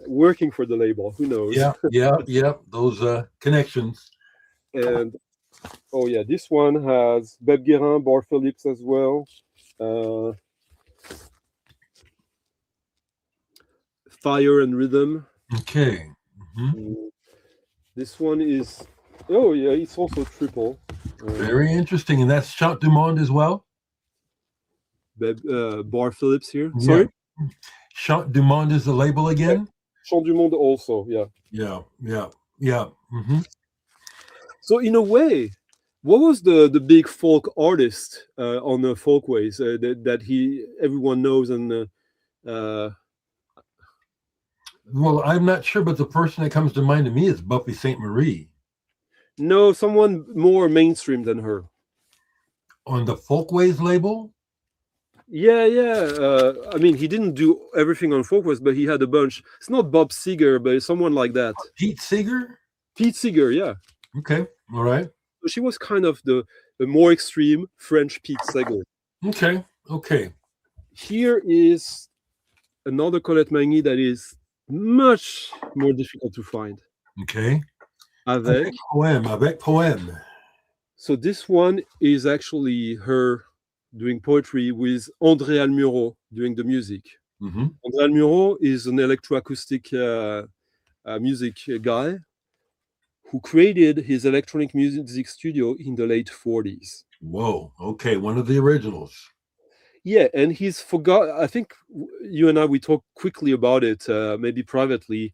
S2: working for the label. Who knows?
S1: Yeah. Those connections.
S2: And oh yeah, this one has Beb Guérin, Bar Phillips as well. Fire and Rhythm.
S1: Okay.
S2: This one is, oh yeah, it's also triple.
S1: Very interesting. And that's Chant du Monde as well?
S2: Bar Phillips here. Sorry?
S1: Chant du Monde is the label again?
S2: Chant du Monde also, yeah.
S1: Yeah.
S2: So in a way, what was the big folk artist on the Folkways that everyone knows and
S1: well, I'm not sure, but the person that comes to mind to me is Buffy St. Marie.
S2: No, someone more mainstream than her.
S1: On the Folkways label?
S2: Yeah. I mean, he didn't do everything on Folkways, but he had a bunch. It's not Bob Seger, but it's someone like that.
S1: Pete Seeger?
S2: Pete Seeger, yeah.
S1: Okay, all right.
S2: So she was kind of the more extreme French Pete Seeger.
S1: Okay.
S2: Here is another Colette Magny that is much more difficult to find.
S1: Okay.
S2: Avec
S1: poème.
S2: So this one is actually her doing poetry with André Almuro doing the music.
S1: Mm-hmm.
S2: André Almuro is an electroacoustic music guy who created his electronic music studio in the late 40s.
S1: Whoa, okay, one of the originals.
S2: Yeah, and he's forgot. I think you and I, we talked quickly about it, maybe privately.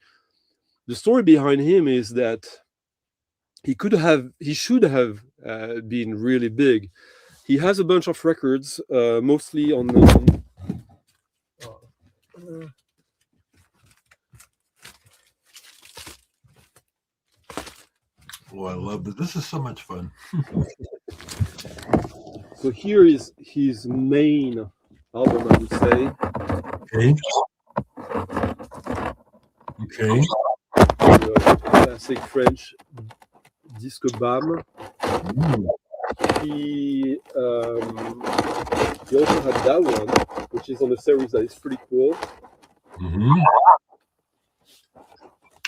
S2: The story behind him is that he should have been really big. He has a bunch of records, mostly on
S1: Oh, I love this. This is so much fun.
S2: So here is his main album, I would say.
S1: Okay.
S2: Classic French disco bam. He also had that one, which is on a series that is pretty cool.
S1: Mm-hmm.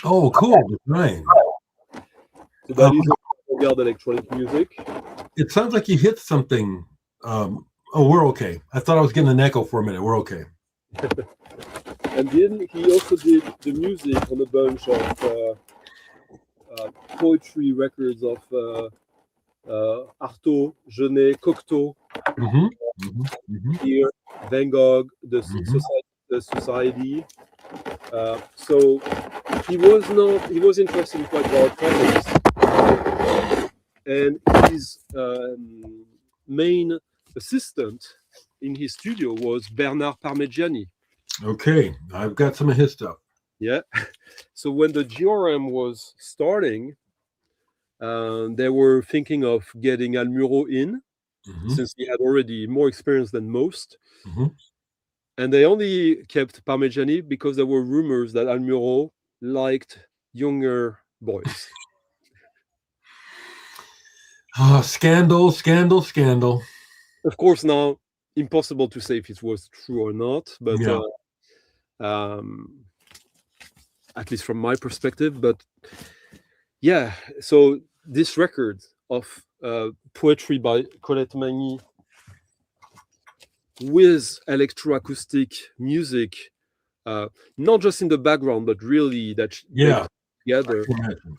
S1: Oh, cool! Right.
S2: So that is avant-garde electronic music.
S1: It sounds like you hit something. Oh, we're okay. I thought I was getting an echo for a minute. We're okay.
S2: And then he also did the music on a bunch of poetry records of Artaud, Genet, Cocteau, here, Van Gogh, the Society. So he was interested in quite broad topics. And his main assistant in his studio was Bernard Parmigiani.
S1: Okay, I've got some of his stuff.
S2: Yeah. So when the GRM was starting, they were thinking of getting Almuro in, since he had already more experience than most. And they only kept Parmigiani because there were rumors that Almuro liked younger boys.
S1: Oh, scandal.
S2: Of course, now impossible to say if it was true or not, but at least from my perspective. But yeah, so this record of poetry by Colette Magny with electroacoustic music, not just in the background, but really that together.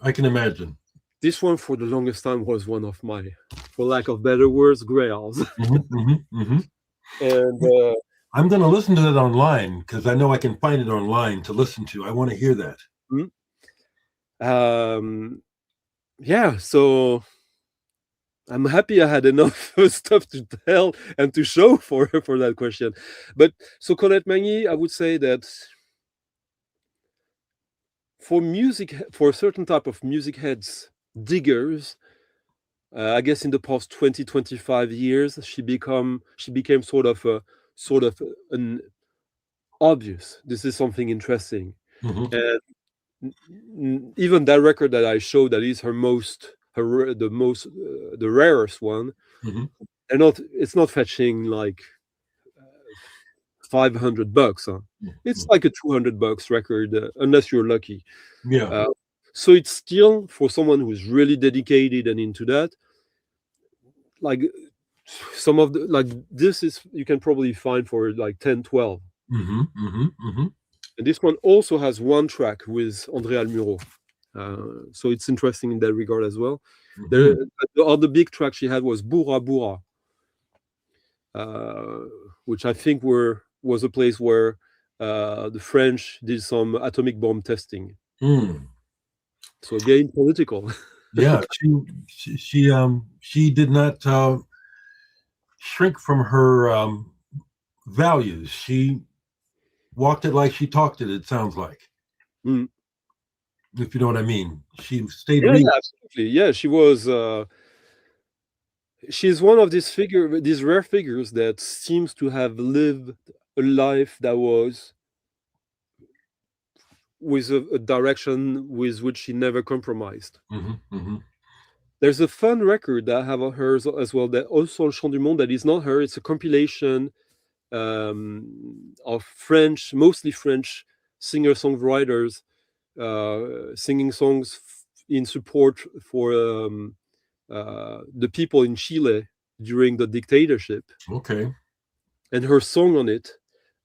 S1: I can imagine.
S2: This one, for the longest time, was one of my, for lack of better words, grails. And
S1: I'm going to listen to that online because I know I can find it online to listen to. I want to hear that.
S2: Yeah, so I'm happy I had enough stuff to tell and to show for that question. But so Colette Magny, I would say that for a certain type of music heads, diggers, I guess in the past 20-25 years, she became sort of an obvious. This is something interesting, and even that record that I showed, that is the rarest one, and it's not fetching like $500. Huh? It's like a $200 record, unless you're lucky.
S1: Yeah.
S2: So it's still, for someone who's really dedicated and into that, like some of the, like this is, you can probably find for like 10, 12. And this one also has one track with André Almuro. So it's interesting in that regard as well. The other big track she had was Boura Boura, which I think was a place where the French did some atomic bomb testing. So again, political.
S1: Yeah, she did not shrink from her values. She walked it like she talked it. It sounds like, if you know what I mean. She stayed.
S2: Yeah, absolutely. Yeah, she was. She's one of these rare figures that seems to have lived a life that was with a direction with which she never compromised. There's a fun record that I have of hers as well, that also Chant du Monde, that is not her. It's a compilation of French, mostly French singer-songwriters singing songs in support for the people in Chile during the dictatorship.
S1: Okay.
S2: And her song on it,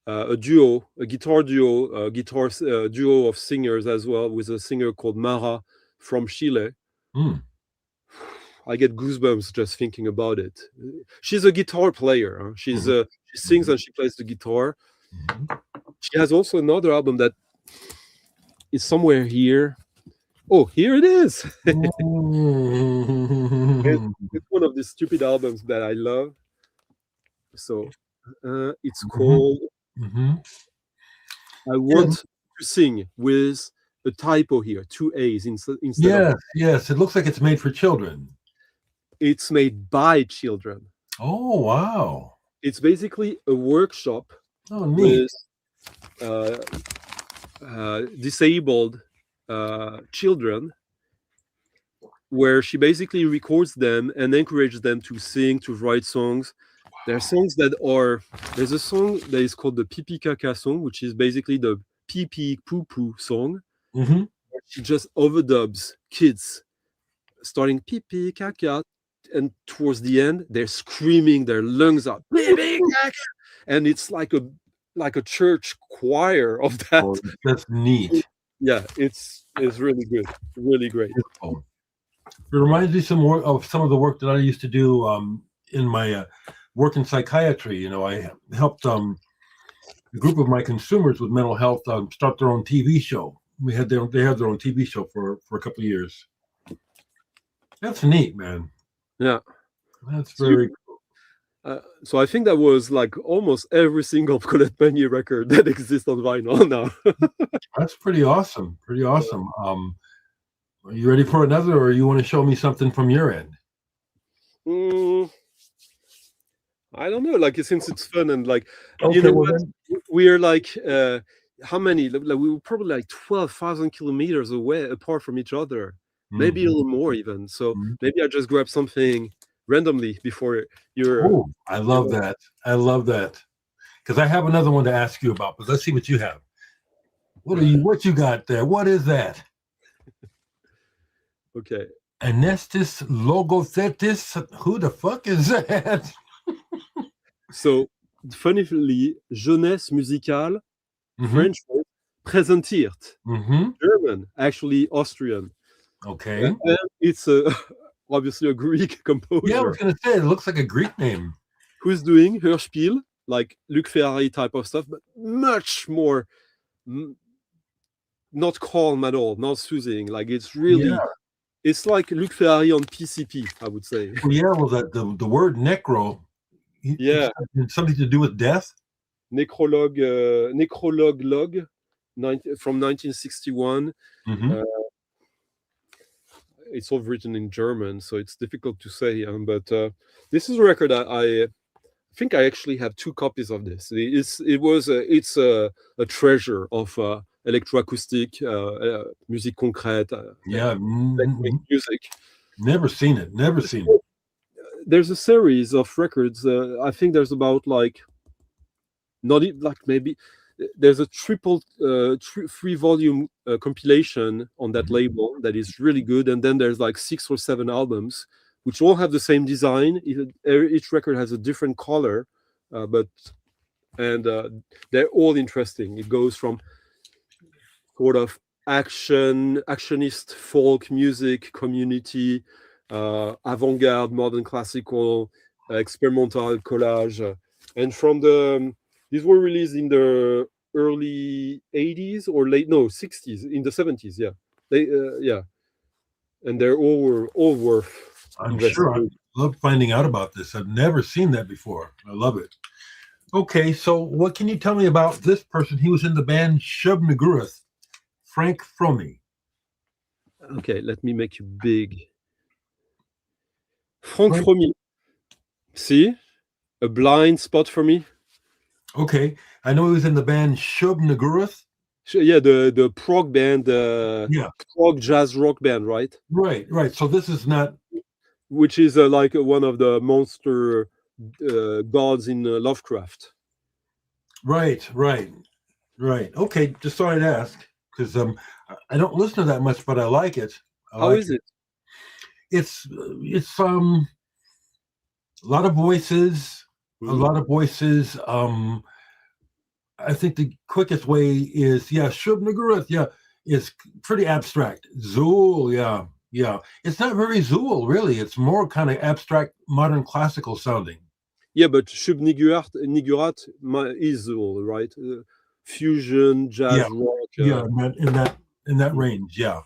S2: a guitar duo of singers as well, with a singer called Mara from Chile. I get goosebumps just thinking about it. She's a guitar player. Huh? She sings and she plays the guitar. She has also another album that is somewhere here. Oh, here it is. It's one of the stupid albums that I love. So it's called I Want to Sing, with a typo here, 2 A's instead of...
S1: Yes, it looks like it's made for children.
S2: It's made by children.
S1: Oh, wow.
S2: It's basically a workshop with disabled children, where she basically records them and encourages them to sing, to write songs. There are songs that are... There's a song that is called the Pipi Caca song, which is basically the pee-pee poo-poo song. She just overdubs kids starting Pipi Caca, and towards the end they're screaming their lungs out, Pipi Caca, and it's like a church choir of that.
S1: Oh, that's neat.
S2: Yeah, it's really good, really great.
S1: It reminds me some more of some of the work that I used to do in my work in psychiatry. You know, I helped a group of my consumers with mental health start their own TV show. They had their own TV show for a couple of years. That's neat, man.
S2: Yeah,
S1: that's very cool.
S2: So I think that was like almost every single Colette Magny record that exists on vinyl now.
S1: That's pretty awesome. Pretty awesome. Are you ready for another, or you want to show me something from your end?
S2: I don't know. Like, since it's fun and like,
S1: okay,
S2: you know,
S1: well,
S2: we're like, how many? Like, we were probably like 12,000 kilometers away apart from each other. Maybe a little more even. So maybe I just grab something randomly before you're...
S1: Oh, I love that. I love that. Because I have another one to ask you about, but let's see what you have. What you got there? What is that?
S2: Okay.
S1: Anestis logothetis? Who the fuck is that?
S2: So, funnily, jeunesse musicale, French word, präsentiert. German, actually Austrian.
S1: Okay.
S2: And it's obviously a Greek composer.
S1: Yeah, I was going to say, it looks like a Greek name.
S2: Who's doing Hörspiel, like Luc Ferrari type of stuff, but much more not calm at all, not soothing. Like, it's really, it's like Luc Ferrari on PCP, I would say.
S1: Yeah, well, the word necro, something to do with death?
S2: Necrologue log, from 1961. It's all written in German, so it's difficult to say. But this is a record I think I actually have 2 copies of this. It's a treasure of electroacoustic musique concrète. Music.
S1: Never seen it.
S2: There's a series of records. I think there's about like not like maybe there's a triple 3-volume compilation on that label that is really good, and then there's like 6 or 7 albums which all have the same design. Each record has a different color, but they're all interesting. It goes from sort of actionist folk music, community, avant-garde, modern classical, experimental, collage, and from these were released in the early 80s or 60s, in the 70s. Yeah, and they're all worth.
S1: I'm sure. I love finding out about this. I've never seen that before. I love it. Okay, so what can you tell me about this person? He was in the band Shub Nagurath, Frank Fromme.
S2: Okay, let me make you big. Frank Fromme. See? A blind spot for me.
S1: Okay, I know he was in the band Shub Nagurath.
S2: Yeah, the prog band, prog jazz rock band, right?
S1: Right. So this is not...
S2: Which is like one of the monster gods in Lovecraft. Right.
S1: Okay, just thought I'd ask, because I don't listen to that much, but I like it.
S2: How is it?
S1: It's a lot of voices, a lot of voices. I think the quickest way is, Shub Nagurath, is pretty abstract. Zool, yeah. It's not very Zool, really. It's more kind of abstract, modern classical sounding. Yeah, but Shub Nigurath is Zool, right? Fusion, jazz, rock. In that range, yeah.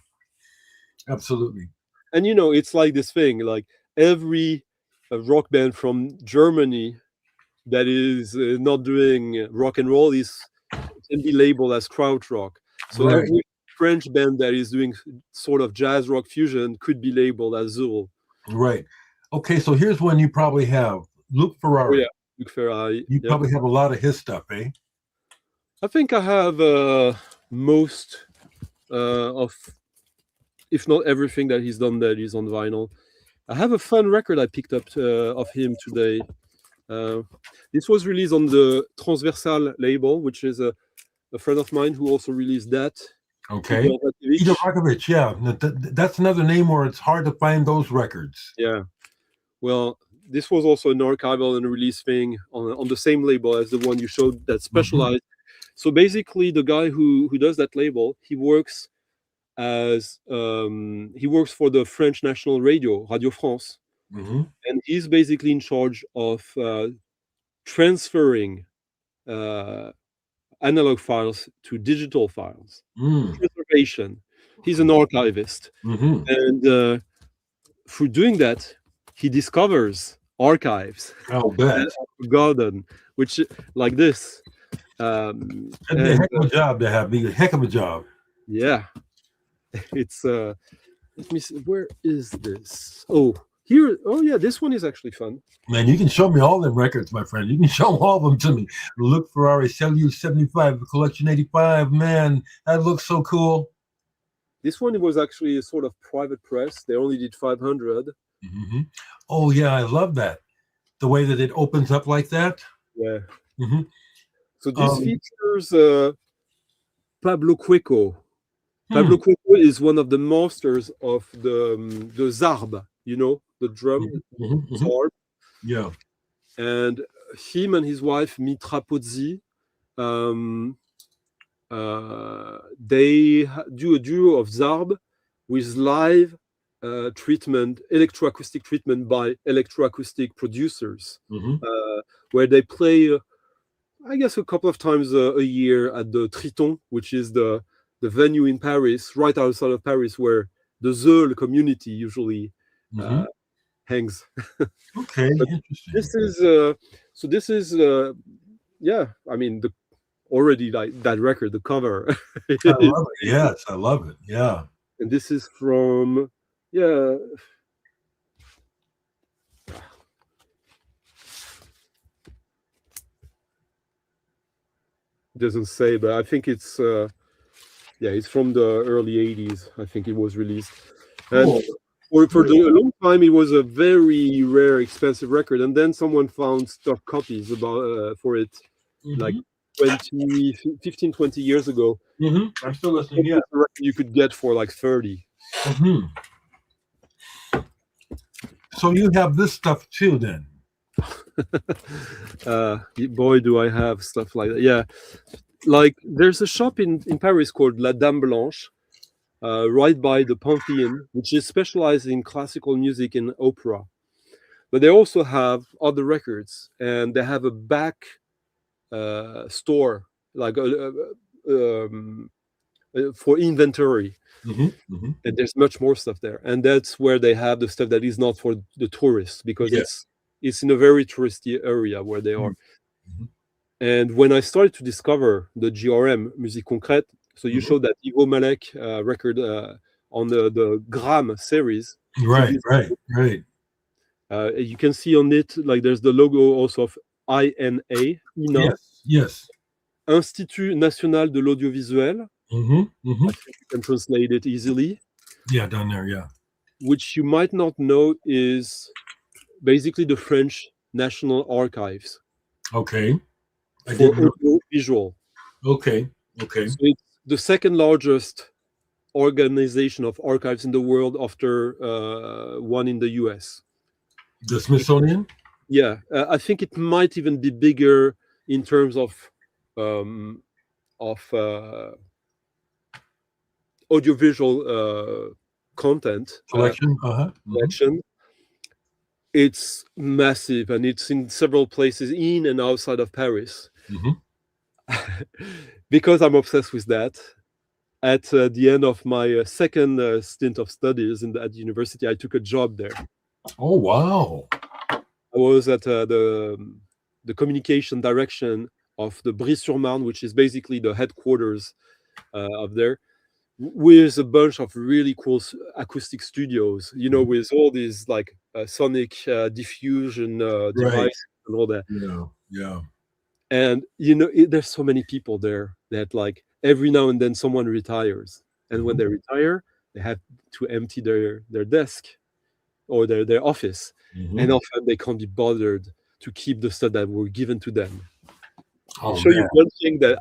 S1: Absolutely. And it's like this thing, like every rock band from Germany that is not doing rock and roll can be labeled as krautrock. So every French band that is doing sort of jazz rock fusion could be labeled as Zool. Right. Okay, so here's one you probably have. Luc Ferrari. Oh, yeah, Luc Ferrari. You probably have a lot of his stuff, eh? I think I have most of, if not everything that he's done that is on vinyl. I have a fun record I picked up of him today. This was released on the Transversal label, which is a friend of mine who also released that. Okay. Igor Rakovich, yeah. That's another name where it's hard to find those records. Yeah. Well, this was also an archival and a release thing on the same label as the one you showed that specialized. So basically, the guy who does that label, he works for the French national radio, Radio France. And he's basically in charge of transferring analog files to digital files. Preservation. He's an archivist. And through doing that, he discovers archives. I'll bet. Garden, which like this. And a heck of a job to have. A heck of a job. Yeah. It's let me see, where is this? Oh, here. Oh yeah, this one is actually fun. Man, you can show me all them records, my friend. You can show all of them to me. Luc Ferrari, Cellular 75, Collection 85. Man, that looks so cool. This one was actually a sort of private press. They only did 500. Oh yeah, I love that. The way that it opens up like that. Yeah. So this features Pablo Cueco. Pablo Cueco is one of the masters of the zarb, the drum zarb. Yeah. And him and his wife Mitra Pozzi, they do a duo of zarb with live treatment, electroacoustic treatment by electroacoustic producers, where they play, I guess, a couple of times a year at the Triton, which is the venue in Paris, right outside of Paris, where the Zeul community usually hangs. Okay, interesting. This is yeah. I mean, already like that record, the cover. I love it. Yes, I love it. Yeah. And this is from doesn't say, but I think it's it's from the early 80s. I think it was released. And for a long time, it was a very rare, expensive record. And then someone found stock copies for it
S2: like 20, 15, 20 years ago.
S1: I'm still listening. Yeah.
S2: You could get for like 30.
S1: So you have this stuff too, then?
S2: Boy, do I have stuff like that. Yeah, like there's a shop in Paris called La Dame Blanche, right by the Pantheon, which is specialized in classical music and opera. But they also have other records, and they have a back store, like for inventory. And there's much more stuff there, and that's where they have the stuff that is not for the tourists, because it's in a very touristy area where they are. And when I started to discover the GRM, Musique Concrète, so you showed that Ivo Malek record on the Gram series.
S1: Right.
S2: You can see on it, like there's the logo also of INA,
S1: Yes.
S2: Institut National de l'Audiovisuel. I think you can translate it easily.
S1: Yeah, down there, yeah.
S2: Which you might not know is basically the French National Archives.
S1: Okay.
S2: For audiovisual.
S1: Okay.
S2: So it's the second largest organization of archives in the world after one in the US.
S1: The Smithsonian?
S2: Yeah, I think it might even be bigger in terms of audiovisual content
S1: collection.
S2: Collection. It's massive, and it's in several places in and outside of Paris. Because I'm obsessed with that. At the end of my second stint of studies at university, I took a job there.
S1: Oh, wow.
S2: I was at the communication direction of the Brie-sur-Marne, which is basically the headquarters of there, with a bunch of really cool acoustic studios, with all these like sonic diffusion devices and all that.
S1: Yeah.
S2: And there's so many people there that like every now and then someone retires, and when they retire, they have to empty their desk or their office, and often they can't be bothered to keep the stuff that were given to them. I'll show you one thing that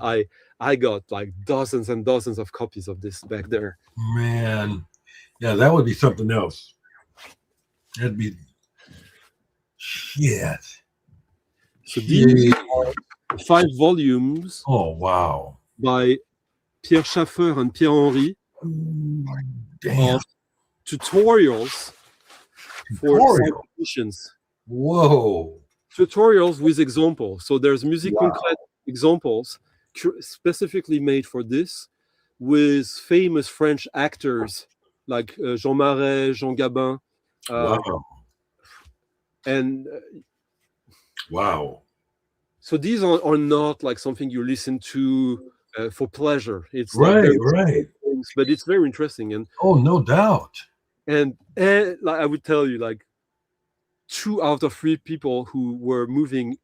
S2: I got like dozens and dozens of copies of this back there.
S1: Man, yeah, that would be something else. That'd be shit.
S2: So these are 5 volumes.
S1: Oh, wow.
S2: By Pierre Schaffer and Pierre Henry.
S1: Damn.
S2: Of tutorials for musicians.
S1: Whoa.
S2: Tutorials with examples. So there's Musique Concrète examples specifically made for this, with famous French actors like Jean Marais, Jean Gabin. And so these are not like something you listen to for pleasure. It's
S1: right.
S2: Things, but it's very interesting. And
S1: no doubt.
S2: And like I would tell you, like 2 out of 3 people who were moving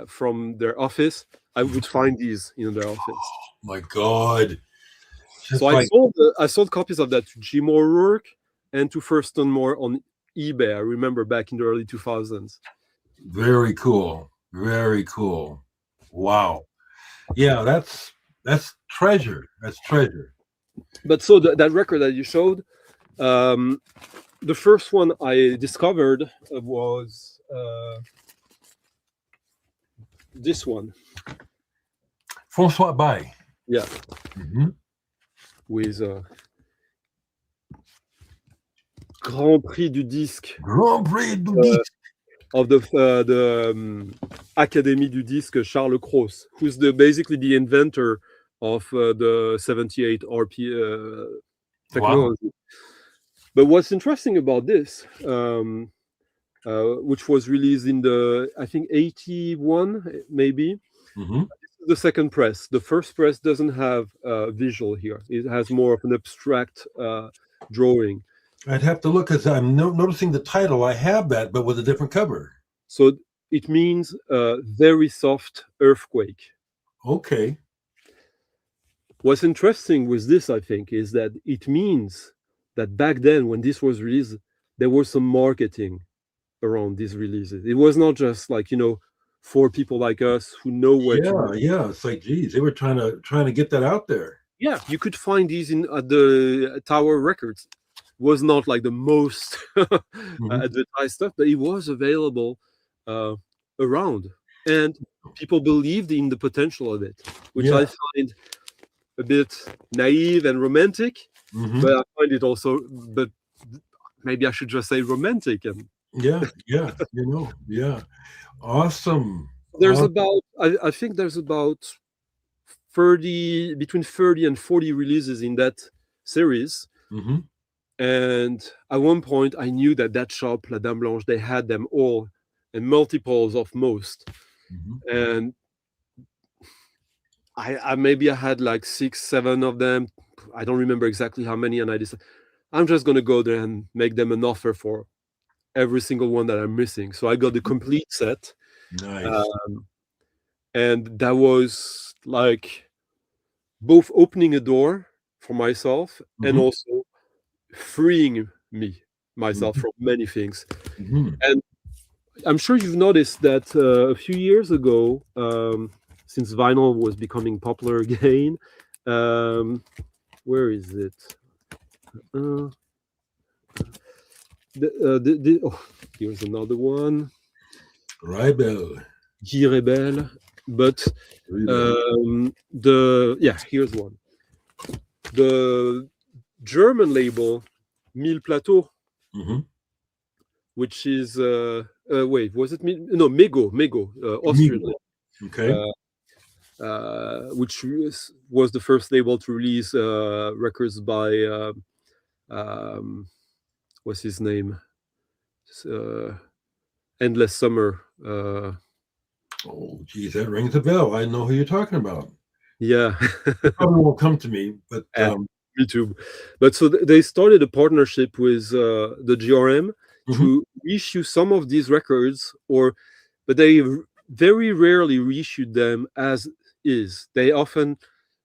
S2: from their office, I would find these in their office.
S1: Oh my God!
S2: So I sold copies of that to Jim O'Rourke and to Thurston Moore on eBay. I remember back in the early 2000s.
S1: Very cool. Wow. Yeah, that's treasure. That's treasure.
S2: But so that record that you showed, the first one I discovered was this one.
S1: François Bay.
S2: Yeah. With Grand Prix du Disque. Of the Académie du Disque, Charles Cros, who's basically the inventor of the 78 RP technology. But what's interesting about this, which was released in I think 81 maybe, this is the second press. The first press doesn't have visual here. It has more of an abstract drawing.
S1: I'd have to look, because I'm noticing the title. I have that, but with a different cover.
S2: So it means very soft earthquake.
S1: Okay.
S2: What's interesting with this, I think, is that it means that back then, when this was released, there was some marketing around these releases. It was not just like, for people like us who know where to.
S1: Yeah. It's like, geez, they were trying to get that out there.
S2: Yeah, you could find these in the Tower Records. Was not like the most advertised stuff, but it was available around, and people believed in the potential of it, which I find a bit naive and romantic. But I find it also, but maybe I should just say romantic. And
S1: Awesome.
S2: There's about, I think there's about 30, between 30 and 40 releases in that series. And at one point, I knew that shop, La Dame Blanche, they had them all and multiples of most. And I maybe I had like 6, 7 of them. I don't remember exactly how many. And I decided, I'm just going to go there and make them an offer for every single one that I'm missing. So I got the complete set.
S1: Nice.
S2: And that was like both opening a door for myself and also freeing myself from many things. And I'm sure you've noticed that a few years ago, since vinyl was becoming popular again, where is it? Here's another one.
S1: Rebel.
S2: Guy Rebel. But here's one. The German label Mille Plateaux, which is wait, was it Mego, Austrian label.
S1: Okay.
S2: Which was the first label to release records by what's his name? Endless Summer.
S1: Oh, geez, that rings a bell. I know who you're talking about.
S2: Yeah.
S1: It probably won't come to me, but
S2: me too. But so they started a partnership with the GRM to reissue some of these records, but they very rarely reissued them as is. They often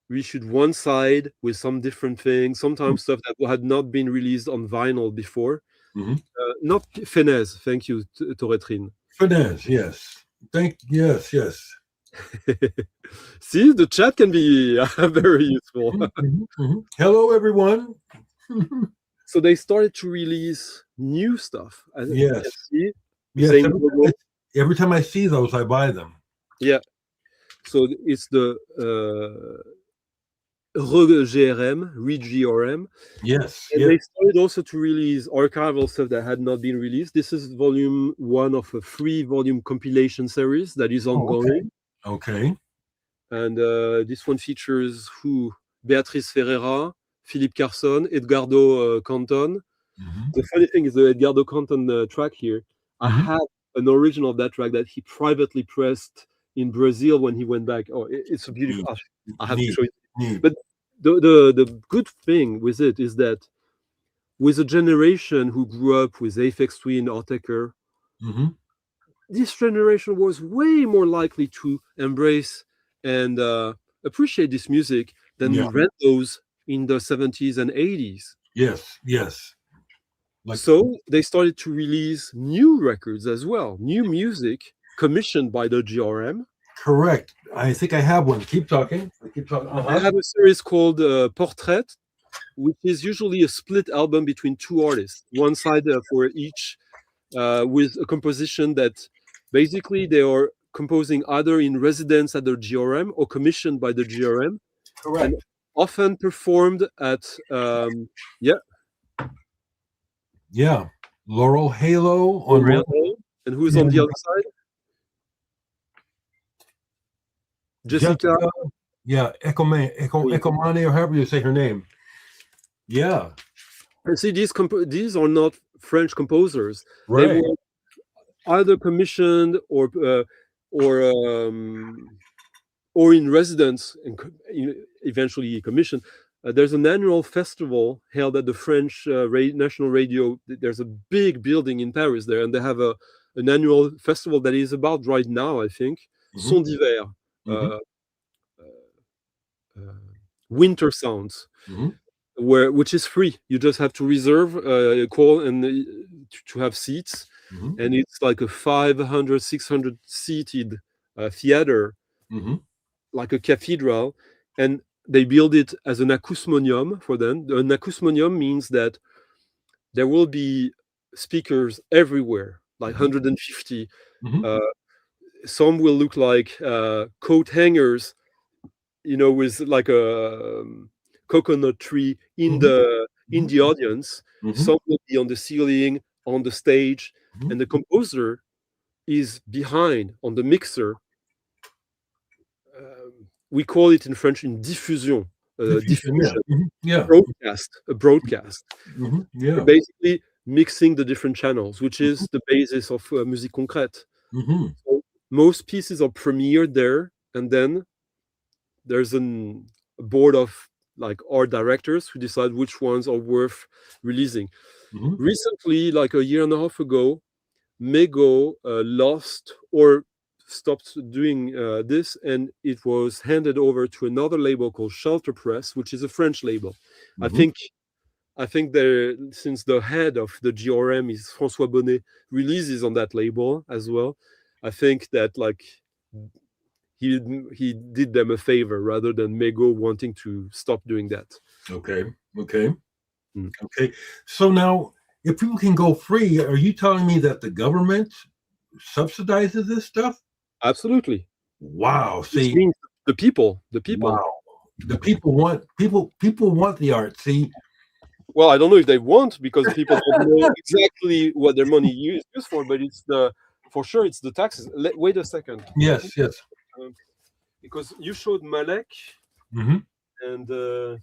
S2: reissued one side with some different things, sometimes stuff that had not been released on vinyl before. Not Fenez, thank you, Toretrine.
S1: Fenez, yes. Yes.
S2: See, the chat can be very useful.
S1: Hello, everyone.
S2: So they started to release new stuff.
S1: Yes.
S2: Yes.
S1: Every time I see those, I buy them.
S2: Yeah. So it's the RGRM.
S1: Yes.
S2: And they started also to release archival stuff that had not been released. This is volume 1 of a 3-volume compilation series that is ongoing.
S1: Okay.
S2: And this one features Beatriz Ferreira, Philippe Carson, Edgardo Canton. The funny thing is the Edgardo Canton track here, I have an original of that track that he privately pressed in Brazil when he went back. Oh, it's a beautiful. I have to show you. But the good thing with it is that with a generation who grew up with Aphex Twin, Ottaker, this generation was way more likely to embrace and appreciate this music than we read those in the 70s and 80s.
S1: Yes.
S2: So they started to release new records as well, new music commissioned by the GRM.
S1: Correct. I think I have one. Keep talking.
S2: I have a series called Portrait, which is usually a split album between 2 artists, one side for each, with a composition that basically they are composing either in residence at the GRM or commissioned by the GRM.
S1: Correct.
S2: And often performed at
S1: Laurel Halo on
S2: one. And who's on the other side? Jessica.
S1: Ekomane, or however you say her name. Yeah.
S2: And see, these are not French composers.
S1: Right.
S2: They were either commissioned or in residence and eventually commissioned. There's an annual festival held at the French National Radio. There's a big building in Paris there, and they have an annual festival that is about right now, I think. Son d'hiver, winter sounds, which is free. You just have to reserve a call and to have seats, and it's like a 500, 600 seated theater, like a cathedral, and they build it as an acousmonium for them. An acousmonium means that there will be speakers everywhere, like 150. Some will look like coat hangers, with like a coconut tree in the audience. Some will be on the ceiling, on the stage, and the composer is behind on the mixer. We call it in French in diffusion. Diffusion.
S1: Yeah.
S2: A broadcast.
S1: Yeah.
S2: Basically mixing the different channels, which is the basis of musique concrète. So most pieces are premiered there, and then there's a board of like art directors who decide which ones are worth releasing. Recently, like a year and a half ago, Mego lost or stopped doing this, and it was handed over to another label called Shelter Press, which is a French label. I think since the head of the GRM is François Bonnet, releases on that label as well. I think that like he did them a favor rather than Mego wanting to stop doing that.
S1: Okay. So now, if people can go free, are you telling me that the government subsidizes this stuff?
S2: Absolutely.
S1: Wow. See,
S2: means the people.
S1: Wow. The people want the art. See.
S2: Well, I don't know if they want, because people don't know exactly what their money is used for, but for sure it's the taxes. Wait a second.
S1: Yes.
S2: Because you showed Malek, and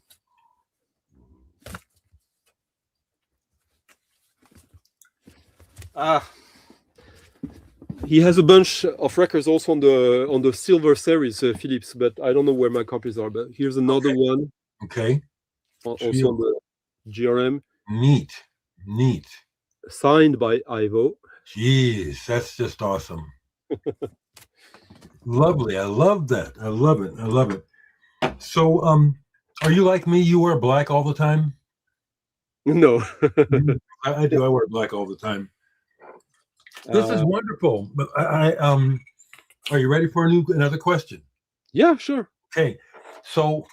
S2: he has a bunch of records also on the silver series, Philips, but I don't know where my copies are. But here's another one.
S1: Okay.
S2: Also on the GRM.
S1: Neat.
S2: Signed by Ivo.
S1: Jeez, that's just awesome. Lovely. I love that. I love it. So, are you like me? You wear black all the time?
S2: No.
S1: I do. I wear black all the time. This is wonderful. But are you ready for another question?
S2: Yeah, sure.
S1: Okay. So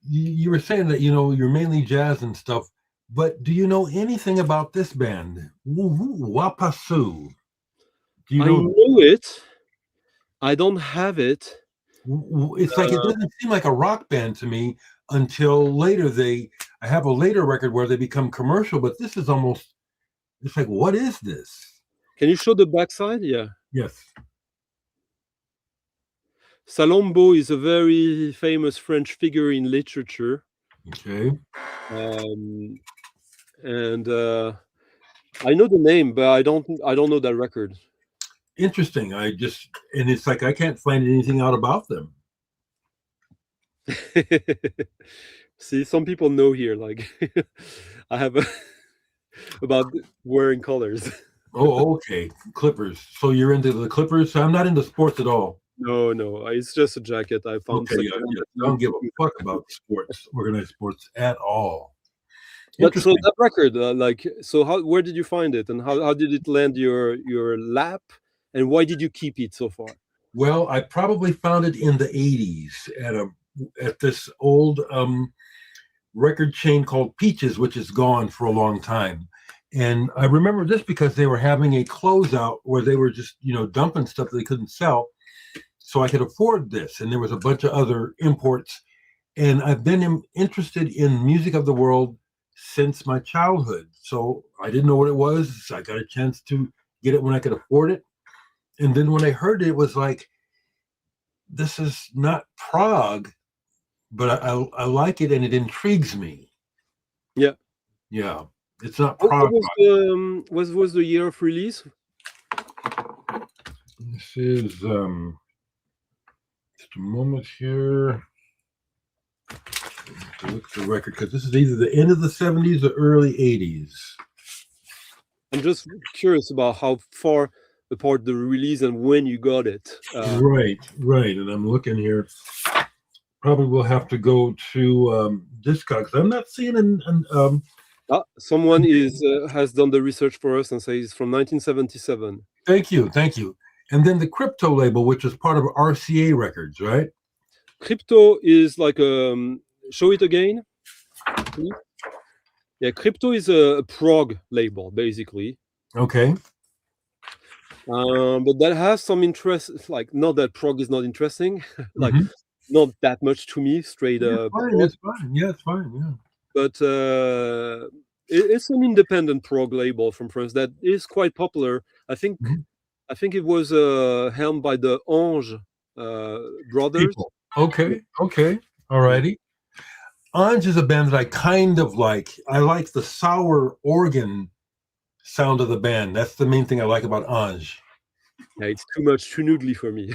S1: you were saying that, you're mainly jazz and stuff, but do you know anything about this band? Wapasu. Do you know?
S2: I know it. I don't have it.
S1: It's like, it doesn't seem like a rock band to me until later. I have a later record where they become commercial, but this is almost, it's like, what is this?
S2: Can you show the backside? Yeah.
S1: Yes.
S2: Salombo is a very famous French figure in literature.
S1: Okay.
S2: And I know the name, but I don't know that record.
S1: Interesting. And it's like I can't find anything out about them.
S2: See, some people know here. Like, I have about wearing colors.
S1: Oh, okay. Clippers. So you're into the Clippers? So I'm not into sports at all.
S2: No, it's just a jacket I found.
S1: Okay, I don't give a fuck about sports, organized sports at all.
S2: But so that record, where did you find it, and how did it land your lap, and why did you keep it so far?
S1: Well, I probably found it in the 80s at this old record chain called Peaches, which is gone for a long time. And I remember this because they were having a closeout where they were just, dumping stuff they couldn't sell. So I could afford this. And there was a bunch of other imports. And I've been interested in music of the world since my childhood. So I didn't know what it was. So I got a chance to get it when I could afford it. And then when I heard it, it was like, this is not prog, but I like it and it intrigues me.
S2: Yeah.
S1: Yeah. It's not prog.
S2: What was the year of release?
S1: This is just a moment here. To look at the record, because this is either the end of the 70s or early 80s.
S2: I'm just curious about how far apart the release and when you got it.
S1: Right. And I'm looking here. Probably will have to go to Discogs. I'm not seeing
S2: someone has done the research for us and says it's from 1977.
S1: Thank you. And then the Crypto label, which is part of RCA Records, right?
S2: Crypto is like show it again, please. Yeah, Crypto is a prog label basically.
S1: Okay.
S2: But that has some interest. Like, not that prog is not interesting, like
S1: Mhm.
S2: not that much to me. Straight
S1: It's fine.
S2: prog.
S1: It's fine. Yeah, it's fine. Yeah.
S2: But it's an independent prog label from France that is quite popular. I think
S1: Mhm.
S2: it was helmed by the Ange brothers.
S1: People. Okay. Okay. All righty. Ange is a band that I kind of like. I like the sour organ sound of the band. That's the main thing I like about Ange.
S2: Yeah, it's too noodly for me.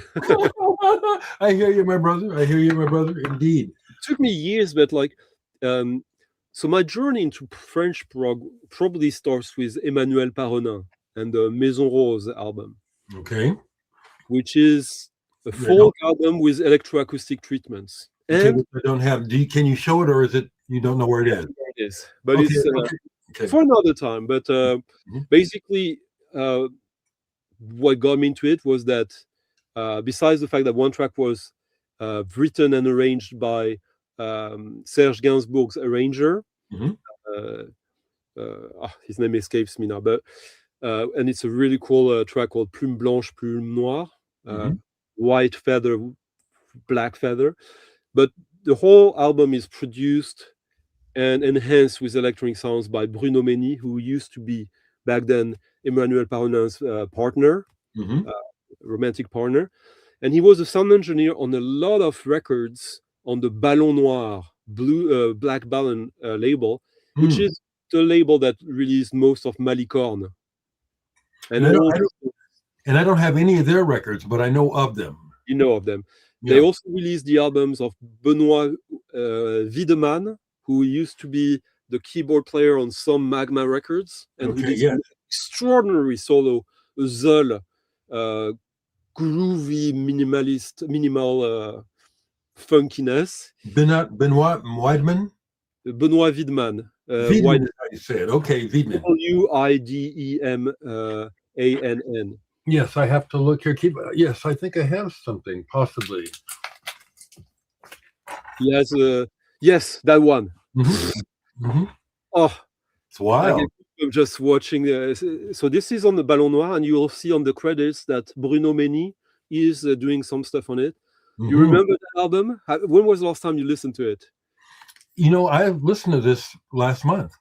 S1: I hear you, my brother. I hear you, my brother. Indeed.
S2: It took me years, but like, so my journey into French prog probably starts with Emmanuel Paronin and the Maison Rose album,
S1: Okay.
S2: which is a
S1: Yeah,
S2: folk album with electroacoustic treatments.
S1: Okay,
S2: And
S1: which I don't have. Can you show it, or is it you don't know where it is?
S2: there it is, but
S1: Okay,
S2: it's
S1: okay.
S2: for another time. But basically, what got me into it was that besides the fact that one track was written and arranged by Serge Gainsbourg's arranger,
S1: Mhm.
S2: his name escapes me now, but and it's a really cool track called Plume Blanche, Plume Noire, white feather, black feather. But the whole album is produced and enhanced with electronic sounds by Bruno Magny, who used to be back then Emmanuel Paronin's partner, romantic partner. And he was a sound engineer on a lot of records on the Ballon Noir, Black Ballon label, which is the label that released most of Malicorne.
S1: And I don't have any of their records, but I know of them.
S2: You know of them.
S1: Yeah.
S2: They also released the albums of Benoît Wiedemann, who used to be the keyboard player on some Magma records, and who did an extraordinary solo, Zeul, groovy, minimal funkiness.
S1: Benoît Wiedemann?
S2: Benoît Wiedemann.
S1: Wiedemann, I said. Okay, Wiedemann.
S2: Widemann.
S1: Yes, I have to look here. Yes, I think I have something, possibly.
S2: He has yes, that one. Oh,
S1: it's wild.
S2: I'm just watching. So this is on the Ballon Noir, and you will see on the credits that Bruno Magny is doing some stuff on it. You remember that album? When was the last time you listened to it?
S1: You know, I listened to this last month.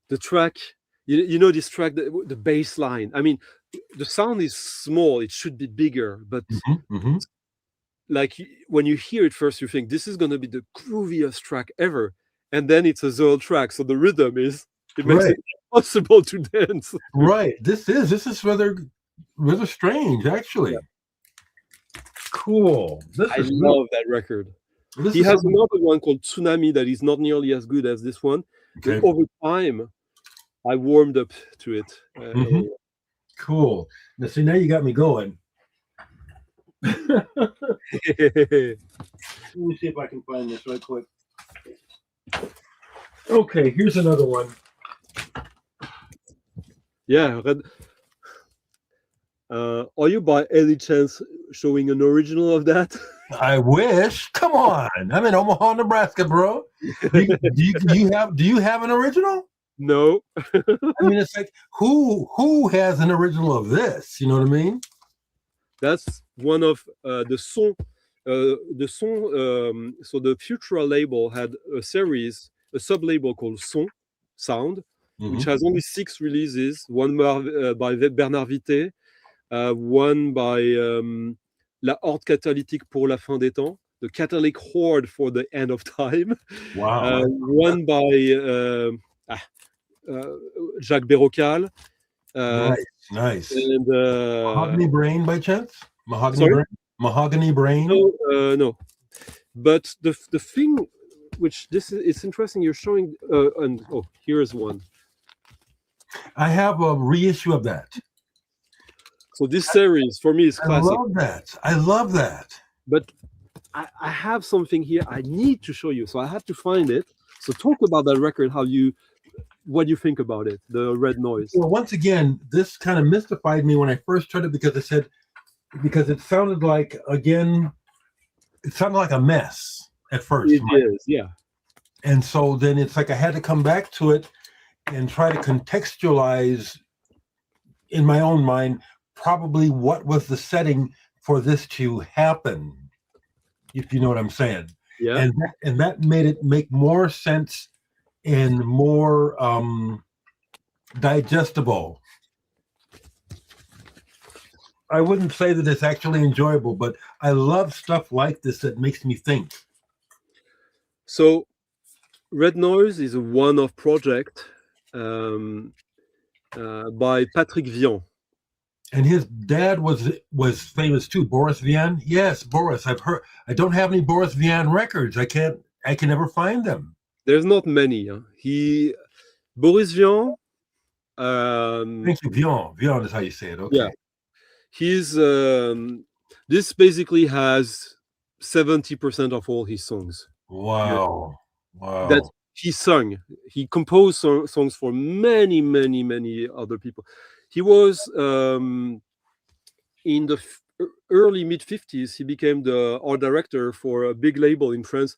S2: The track, you know this track, the bass line. I mean, the sound is small. It should be bigger, but like when you hear it first, you think this is going to be the grooviest track ever, and then it's a Zeul track, so the rhythm makes it impossible to dance.
S1: Right. This is rather strange, actually. Yeah. Cool.
S2: I love that record. He has another one called Tsunami that is not nearly as good as this one. Okay. But over time, I warmed up to it.
S1: Cool. Now, see, now you got me going. Let me see if I can find this right quick. Okay, here's another one.
S2: Yeah. Are you by any chance showing an original of that?
S1: I wish. Come on. I'm in Omaha, Nebraska, bro. Do you have an original?
S2: No.
S1: I mean, it's like who has an original of this? You know what I mean?
S2: That's one of the son. So the Futura label had a sub-label called Sound, which has only 6 releases. One by Bernard Vité, one by La Horde Catalytique pour la fin des temps, the Catholic Horde for the end of time.
S1: Wow.
S2: One by Jacques Bérocal.
S1: Nice.
S2: And
S1: Mahogany Brain by chance? Mahogany Brain?
S2: No. But the thing, which it's interesting, you're showing, and here's one.
S1: I have a reissue of that.
S2: So this series for me is classic.
S1: I love that.
S2: But I have something here I need to show you, so I have to find it. So talk about that record, what you think about it, the Red Noise.
S1: Well, once again, this kind of mystified me when I first heard it, because I said, because it sounded like, again, it sounded like a mess at first.
S2: It is, yeah.
S1: And so then it's like I had to come back to it and try to contextualize in my own mind probably what was the setting for this to happen, if you know what I'm saying.
S2: Yeah.
S1: And that made it make more sense and more digestible. I wouldn't say that it's actually enjoyable, but I love stuff like this that makes me think.
S2: So Red Noise is a one-off project by Patrick Vian.
S1: And his dad was famous too, Boris Vian. Yes, Boris. I've heard. I don't have any Boris Vian records. I can never find them.
S2: There's not many. Huh? Boris Vian.
S1: Thank you, Vian. Vian is how you say it. Okay.
S2: Yeah. He's this basically has 70% of all his songs.
S1: Wow. Wow.
S2: That he sung. He composed songs for many, many, many other people. He was in the early mid-50s. He became the art director for a big label in France,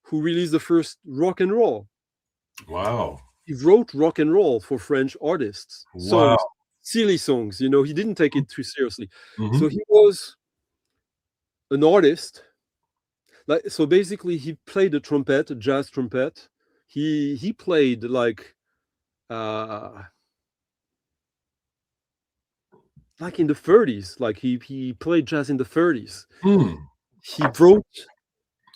S2: who released the first rock and roll.
S1: Wow.
S2: He wrote rock and roll for French artists.
S1: Wow.
S2: Songs, silly songs. You know, he didn't take it too seriously. Mm-hmm. So he was an artist. Like, so basically, he played the trumpet, a jazz trumpet. He played like in the 30s. Like he played jazz in the 30s. He wrote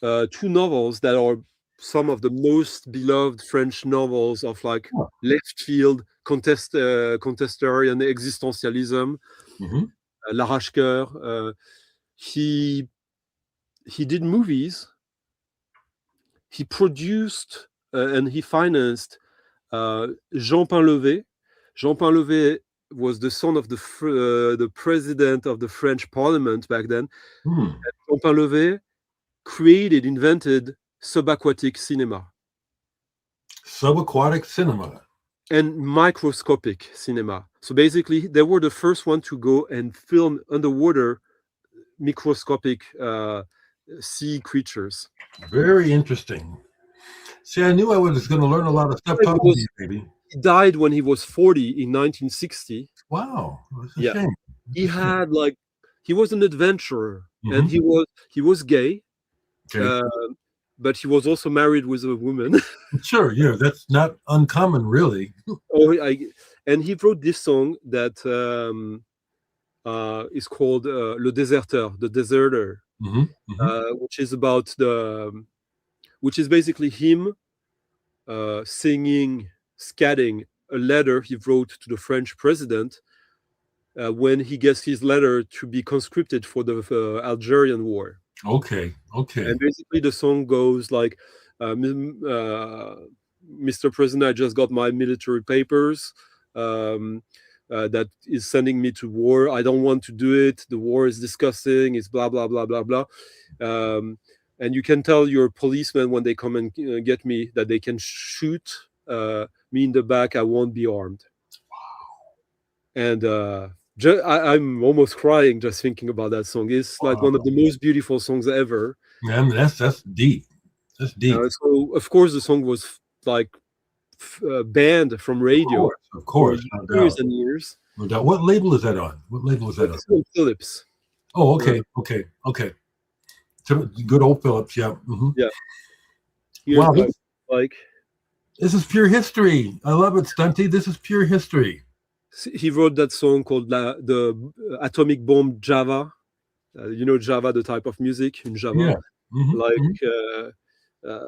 S2: 2 novels that are some of the most beloved French novels of like left field contestarian existentialism. L'Arrache-Cœur. He did movies. He produced and he financed Jean Painlevé. Jean Painlevé was the son of the president of the French Parliament back then. And Jean Painlevé invented subaquatic cinema.
S1: Subaquatic cinema.
S2: And microscopic cinema. So basically, they were the first one to go and film underwater microscopic sea creatures.
S1: Very interesting. See, I knew I was going to learn a lot of stuff talking to you, baby.
S2: He died when he was 40 in 1960.
S1: Wow, that's a shame.
S2: He was an adventurer, and he was gay, but he was also married with a woman.
S1: Sure, yeah, that's not uncommon, really.
S2: And he wrote this song that is called "Le Déserteur," the deserter, which is about which is basically him singing, scatting a letter he wrote to the French president when he gets his letter to be conscripted for the Algerian War.
S1: Okay.
S2: And basically the song goes like, Mr. President, I just got my military papers that is sending me to war. I don't want to do it. The war is disgusting. It's blah, blah, blah, blah, blah. And you can tell your policemen when they come and get me that they can shoot me in the back. I won't be armed. Wow. And I'm almost crying just thinking about that song. It's like one of the most beautiful songs ever.
S1: Yeah, I mean, that's deep. That's deep.
S2: So of course the song was like banned from radio.
S1: Of course,
S2: for years and years.
S1: No doubt. What label is that on? What label is that on?
S2: Philips.
S1: Oh, okay. Good old Philips, yeah.
S2: Yeah.
S1: Wow,
S2: this
S1: is pure history. I love it, Stunty. This is pure history.
S2: He wrote that song called the Atomic Bomb Java. You know Java, the type of music in Java. Yeah.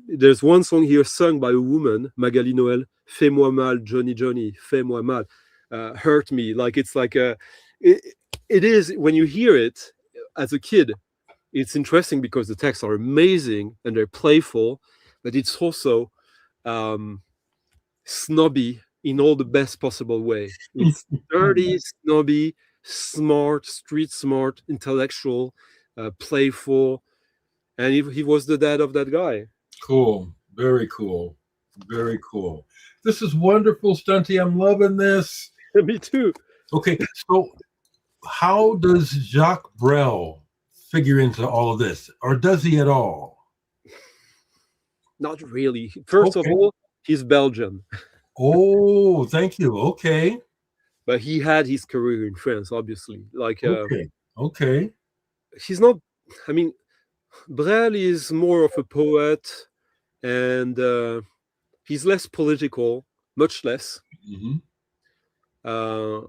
S2: There's one song here sung by a woman, Magali Noël, Fais-moi mal, Johnny Johnny, fais-moi mal, hurt me. Like it's like it is when you hear it as a kid, it's interesting because the texts are amazing and they're playful, but it's also snobby in all the best possible way. It's dirty, snobby, smart, street smart, intellectual, playful, and he was the dad of that guy.
S1: Cool. Very cool. Very cool. This is wonderful, Stunty. I'm loving this.
S2: Me too.
S1: Okay, so how does Jacques Brel figure into all of this, or does he at all?
S2: Not really. First of
S1: Okay.
S2: all, he's Belgian,
S1: Oh, thank you. Okay.
S2: but he had his career in France, obviously. Like
S1: Okay. Okay.
S2: he's not. I mean, Brel is more of a poet, and he's less political, much less,
S1: Hmm.
S2: uh,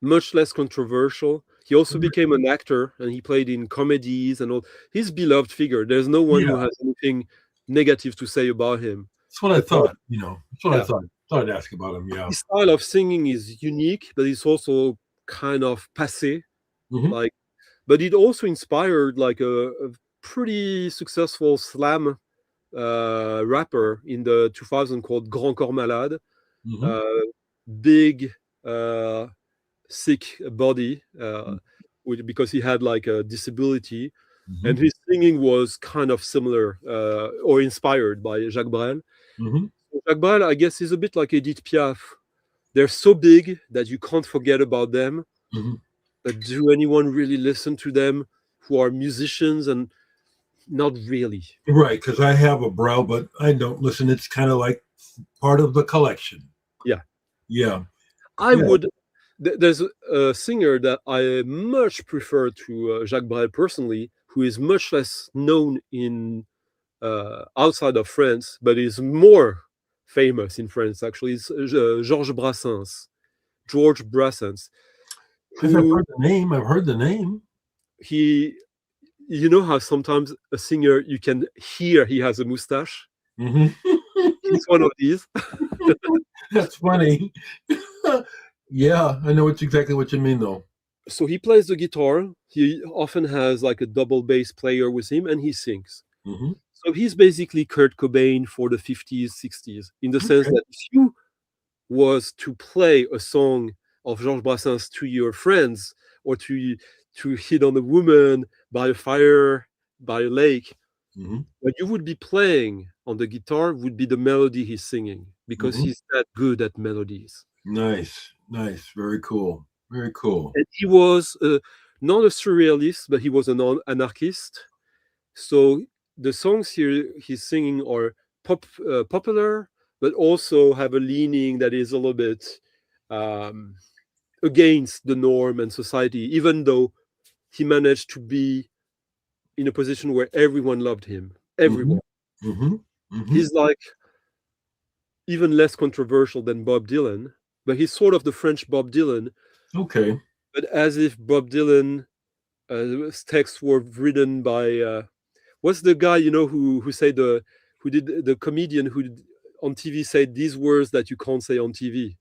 S2: much less controversial. He also became an actor, and he played in comedies and all. He's a beloved figure. There's no one who
S1: Yeah,
S2: has anything negative to say about him.
S1: that's what I
S2: But
S1: thought. That's what I
S2: yeah,
S1: thought. Thought I'd ask about him. Yeah.
S2: his style of singing is unique, but it's also kind of passé.
S1: Hmm.
S2: Like, but it also inspired like a pretty successful slam rapper in the 2000 called Grand Corps Malade.
S1: Hmm.
S2: Uh, big, sick body, because he had like a disability,
S1: Hmm.
S2: and his singing was kind of similar or inspired by Jacques Brel.
S1: Hmm.
S2: Jacques Brel, I guess, is a bit like Edith Piaf. They're so big that you can't forget about them.
S1: Hmm.
S2: But do anyone really listen to them who are musicians? And not really.
S1: Right, because I have a brow, but I don't listen. It's kind of like part of the collection.
S2: Yeah.
S1: Yeah.
S2: I
S1: Yeah.
S2: would. There's a singer that I much prefer to Jacques Brel personally, who is much less known in outside of France, but is more famous in France. Actually, is Georges Brassens, George Brassens,
S1: Yes, I've
S2: who
S1: heard the name. I've heard the name.
S2: he. You know how sometimes a singer you can hear he has a mustache.
S1: Hmm.
S2: He's one of these.
S1: That's funny. Yeah, I know exactly what you mean, though.
S2: So he plays the guitar. He often has like a double bass player with him, and he sings.
S1: Hmm.
S2: So he's basically Kurt Cobain for the 50s, 60s, in the sense
S1: Okay.
S2: that if you was to play a song of Georges Brassens to your friends, or to hit on a woman by a fire, by a lake,
S1: Hmm.
S2: what you would be playing on the guitar would be the melody he's singing, because
S1: Hmm.
S2: he's that good at melodies.
S1: Nice. Nice. Very cool. Very cool.
S2: And he was not a surrealist, but he was an anarchist. So the songs here he's singing are popular, but also have a leaning that is a little bit um, against the norm and society, even though he managed to be in a position where everyone loved him.
S1: Hmm.
S2: Everyone.
S1: Hmm. Hmm.
S2: He's like even less controversial than Bob Dylan, but he's sort of the French Bob Dylan,
S1: Okay.
S2: but as if Bob Dylan texts were written by what's the guy who said who did the comedian who on TV said these words that you can't say on TV.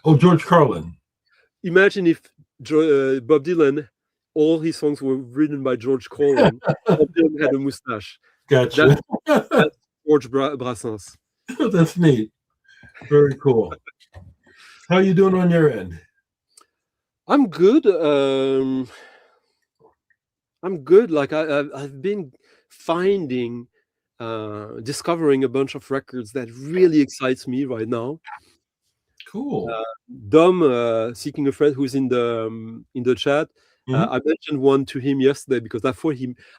S1: Oh, George Carlin.
S2: Imagine if Bob Dylan, all his songs were written by George Carlin. Bob Dylan had a mustache. That,
S1: Gotcha.
S2: that's George Brassens.
S1: That's neat. Very cool. How you doing on your end?
S2: I'm good. I'm good. Like I've been finding, discovering a bunch of records that really excites me right now.
S1: Cool.
S2: Dom, seeking a friend who's in the chat.
S1: Mhm.
S2: I mentioned one to him yesterday because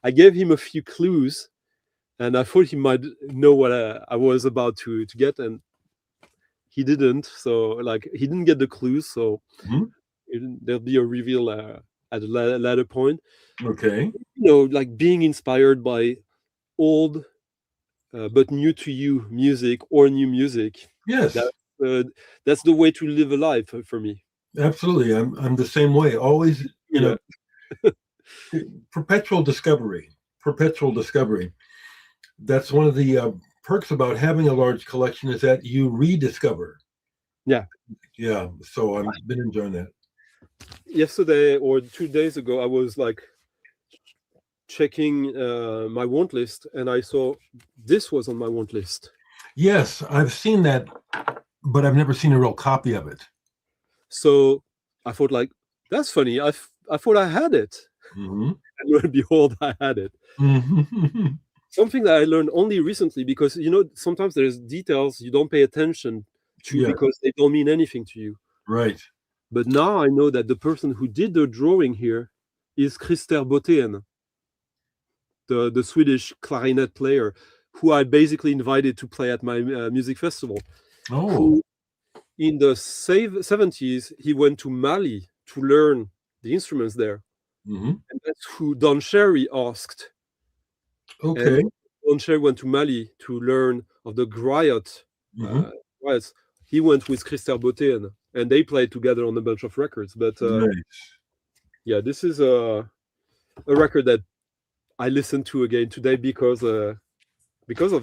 S2: I gave him a few clues, and I thought he might know what I was about to get, and he didn't. So like he didn't get the clues. So
S1: Mhm.
S2: there'll be a reveal at a later point.
S1: Okay.
S2: Like being inspired by old but new to you music or new music.
S1: Yes,
S2: That uh, that's the way to live a life for me.
S1: absolutely. I'm the same way. Always,
S2: Yeah.
S1: perpetual discovery. Perpetual discovery. That's one of the perks about having a large collection is that you rediscover.
S2: Yeah.
S1: Yeah. So I've been enjoying that.
S2: Yesterday or 2 days ago, I was like checking my want list, and I saw this was on my want list.
S1: Yes, I've seen that, but I've never seen a real copy of it.
S2: So I thought, like, that's funny. I thought I had it,
S1: Hmm.
S2: and lo and behold, I had it.
S1: Hmm.
S2: Something that I learned only recently, because sometimes there's details you don't pay attention to
S1: Yeah.
S2: because they don't mean anything to you.
S1: Right.
S2: But now I know that the person who did the drawing here is Christer Bothén, the Swedish clarinet player, who I basically invited to play at my music festival.
S1: Oh,
S2: Who, in the 70s, he went to Mali to learn the instruments there.
S1: mhm.
S2: And that's who Don Cherry asked.
S1: Okay.
S2: And Don Cherry went to Mali to learn of the griot.
S1: Mhm.
S2: Griots. He went with Christer Bothén, and they played together on a bunch of records. But
S1: Nice.
S2: yeah, this is a record that I listened to again today because of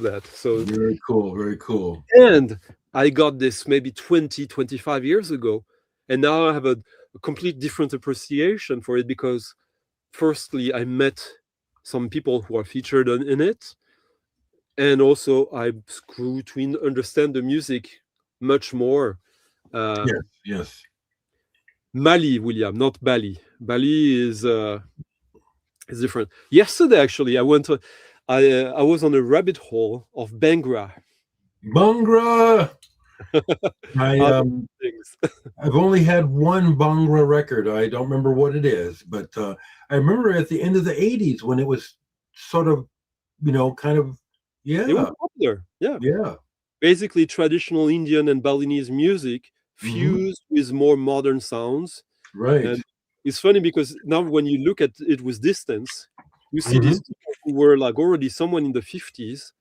S2: that. So
S1: Very cool. Very cool.
S2: and I got this maybe 20, 25 years ago, and now I have a complete different appreciation for it because firstly, I met some people who are featured in it, and also I grew to understand the music much more.
S1: Yes. Yes.
S2: Mali, William, not Bali. Bali is different. Yesterday, actually, I was on a rabbit hole of Bangra.
S1: Bhangra. I
S2: Other things.
S1: I've only had one Bhangra record. I don't remember what it is, but I remember at the end of the '80s when it was sort of, kind of,
S2: It was
S1: yeah,
S2: popular. Yeah.
S1: yeah.
S2: Basically, traditional Indian and Balinese music
S1: Mhm.
S2: fused with more modern sounds.
S1: Right.
S2: And it's funny because now when you look at it with distance, you see
S1: Mhm.
S2: these people who were like already someone in the 50s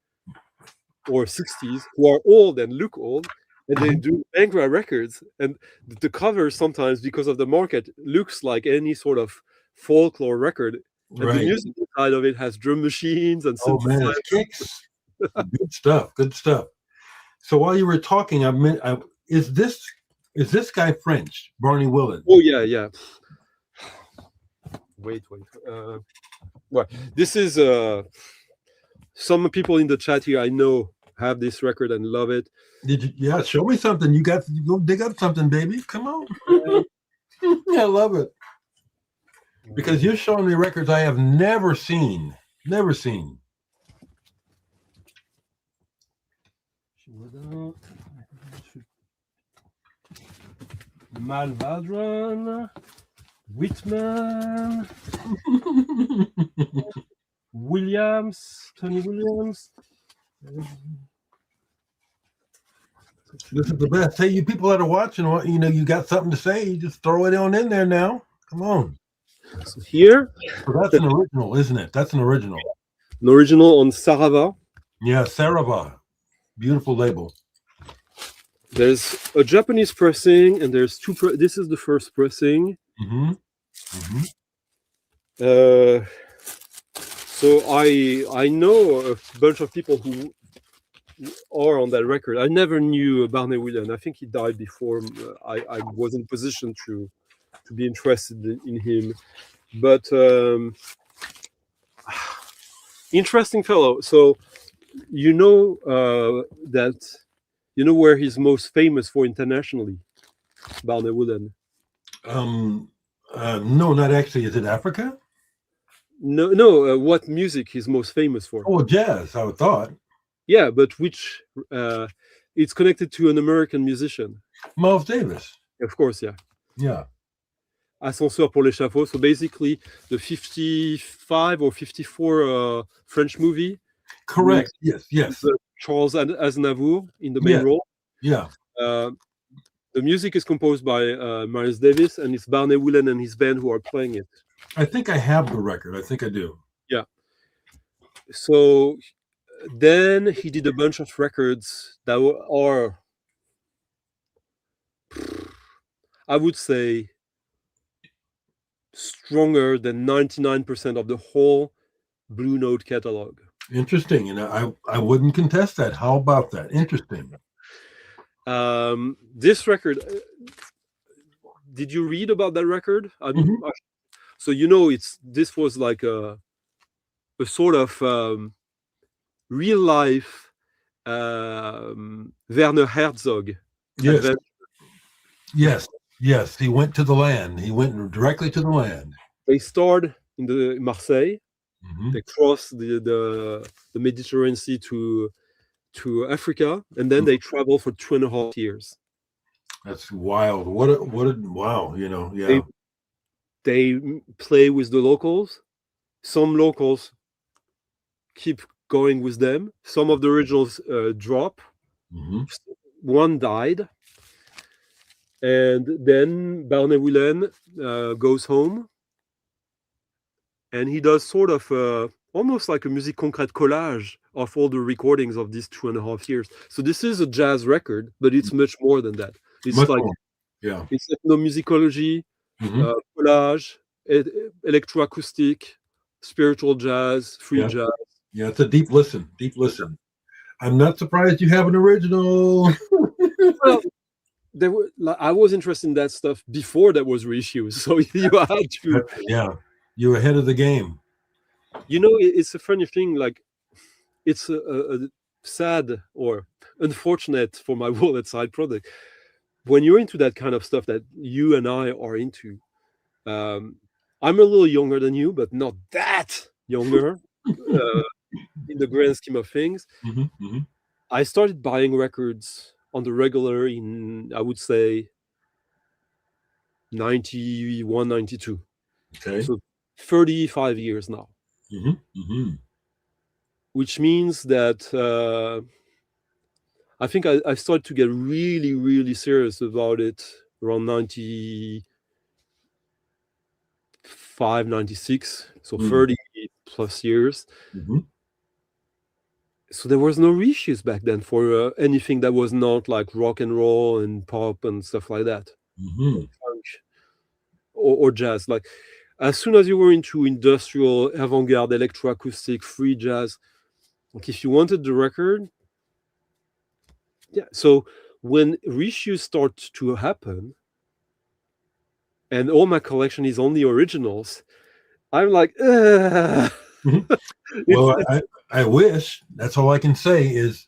S2: or 60s who are old and look old, and they
S1: Mhm.
S2: do Bangra records. And the cover sometimes, because of the market, looks like any sort of folklore record. And the
S1: Right.
S2: music side of it has drum machines and
S1: Oh man,
S2: synthesizers.
S1: it's kicks. Good stuff. Good stuff. So while you were talking, is this guy French? Barney Willen.
S2: Oh yeah, yeah. Wait. Well, this is some people in the chat here I know have this record and love it.
S1: Did you? Yeah, show me something. You go dig up something, baby. Come on. I love it because you're showing me records I have never seen. Never seen.
S2: Malvadron, Whitman, Williams, Tony Williams.
S1: This is the best. Hey, you people that are watching, you got something to say, you just throw it on in there now. Come on.
S2: So here,
S1: So that's an original, isn't it? That's an original.
S2: an original on Sarava.
S1: Yeah, Sarava. Beautiful label.
S2: There's a Japanese pressing, and there's two. This is the first pressing.
S1: Mm-hmm. Mm-hmm.
S2: So I know a bunch of people who are on that record. I never knew Barney Willen. I think he died before I was in position to be interested in him. But interesting fellow. So where he's most famous for internationally, Barney Willen.
S1: No, not actually. Is it Africa?
S2: No. What music he's most famous for?
S1: Oh, jazz. I would thought.
S2: Yeah, but which? It's connected to an American musician.
S1: Miles Davis.
S2: Of course, yeah.
S1: Yeah.
S2: Ascenseur pour l'échafaud. So basically, the 55 or 54 French movie.
S1: Correct. Yes.
S2: Charles Aznavour in the main role.
S1: Yeah.
S2: The music is composed by Miles Davis, and it's Barney Willen and his band who are playing it.
S1: I think I have the record. I think I do.
S2: Yeah. So then he did a bunch of records that are, I would say, stronger than 99% of the whole Blue Note catalog.
S1: Interesting. And I wouldn't contest that. How about that? Interesting.
S2: This record, did you read about that record? So this was like a sort of real life Werner Herzog.
S1: Yes. Yes. He went to the land. He went directly to the land.
S2: They started in the Marseille.
S1: Mm-hmm.
S2: They crossed the Mediterranean Sea to Africa, and then they traveled for 2.5 years.
S1: That's wild. Wow,
S2: They
S1: yeah.
S2: they play with the locals. Some locals keep going with them. Some of the originals drop.
S1: Hmm.
S2: One died, and then Barney Whelan goes home, and he does sort of almost like a musique concrète collage of all the recordings of these 2.5 years. So this is a jazz record, but it's much more than that. It's
S1: Much
S2: like
S1: more. Yeah.
S2: it's ethnomusicology,
S1: Hmm.
S2: collage, electroacoustic, spiritual jazz, free
S1: Yeah.
S2: jazz.
S1: Yeah. It's a deep listen. Deep listen. I'm not surprised you have an original.
S2: Well, I was interested in that stuff before there was reissues, so you had to.
S1: Yeah. You're ahead of the game.
S2: It's a funny thing. Like it's a sad or unfortunate for my wallet side product when you're into that kind of stuff that you and I are into. Um, I'm a little younger than you, but not that younger in the grand scheme of things.
S1: Hmm. Hmm.
S2: I started buying records on the regular in, I would say, 91, 92.
S1: Okay.
S2: So 35 years now,
S1: Hmm. Hmm.
S2: which means that I think I started to get really, really serious about it around 95, 96. So 30 plus years.
S1: Hmm.
S2: So there was no reissues back then for anything that was not like rock and roll and pop and stuff like that,
S1: Hmm.
S2: funk or jazz. Like as soon as you were into industrial, avant-garde, electroacoustic, free jazz, like if you wanted the record, yeah. So when reissues start to happen, and all my collection is only originals, I'm like, ugh. it's,
S1: Well, I wish. That's all I can say is,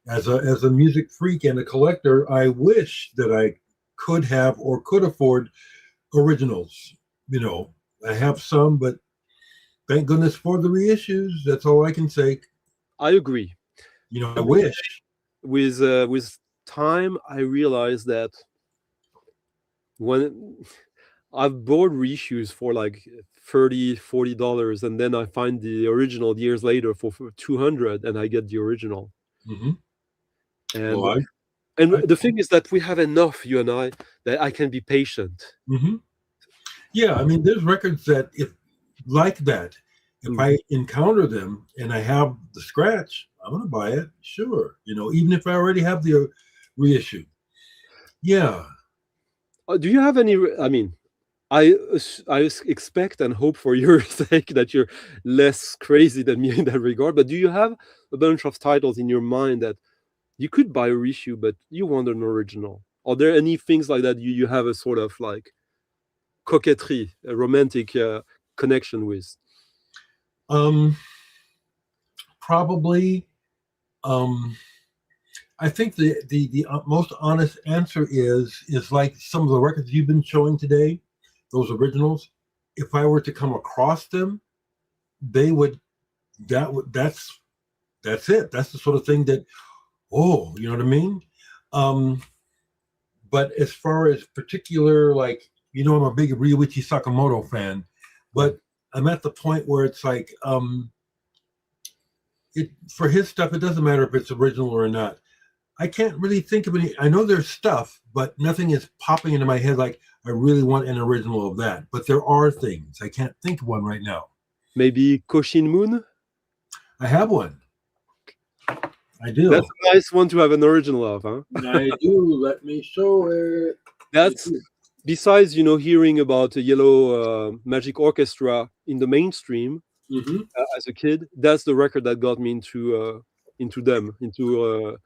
S1: as a music freak and a collector, I wish that I could have or could afford originals. I have some, but thank goodness for the reissues. That's all I can say.
S2: I agree.
S1: I wish.
S2: With time, I realized that when I've bought reissues for like $30, $40, and then I find the original years later for 200, and I get the original.
S1: Hmm.
S2: And
S1: Well,
S2: and
S1: I
S2: the thing is that we have enough, you and I, that I can be patient.
S1: hmm yeah. I mean, there's records that if like that, if
S2: Mm.
S1: I encounter them and I have the scratch, I'm gonna buy it. Sure. Even if I already have the reissue. Yeah.
S2: Do you have any? I mean, I expect and hope for your sake that you're less crazy than me in that regard. But do you have a bunch of titles in your mind that you could buy a reissue, but you want an original? Are there any things like that you have a sort of like coquetry, a romantic connection with?
S1: Um. Probably. Um. I think the most honest answer is like some of the records you've been showing today, those originals. If I were to come across them, they would that's it. That's the sort of thing that, oh, you know what I mean. Um, but as far as particular, like, I'm a big Ryuichi Sakamoto fan, but I'm at the point where it's like, it for his stuff, it doesn't matter if it's original or not. I can't really think of any. I know there's stuff, but nothing is popping into my head like I really want an original of that. But there are things. I can't think of one right now.
S2: Maybe Koshin Moon?
S1: I have one. I do.
S2: That's a nice one to have an original of, huh?
S1: I do. Let me show it.
S2: That's besides, hearing about the Yellow Magic Orchestra in the mainstream as a kid. That's the record that got me into them, into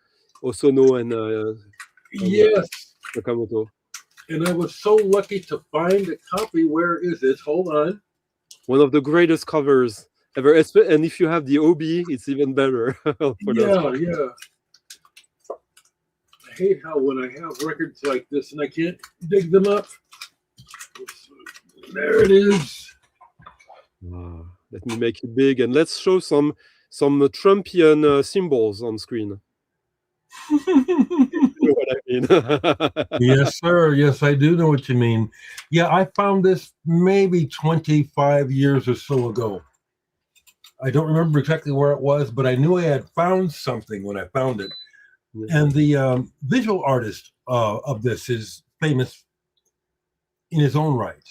S2: Osono and
S1: Yes.
S2: Sakamoto.
S1: And I was so lucky to find a copy. Where is it? Hold on.
S2: One of the greatest covers ever. And if you have the OB, it's even better.
S1: Yeah. I hate how when I have records like this and I can't dig them up. There it is.
S2: Let me make it big and let's show some Trumpian symbols on screen. You know what what I mean.
S1: Yes, sir. Yes, I do know what you mean. Yeah, I found this maybe 25 years or so ago. I don't remember exactly where it was, but I knew I had found something when I found it.
S2: Yeah.
S1: And the visual artist of this is famous in his own right.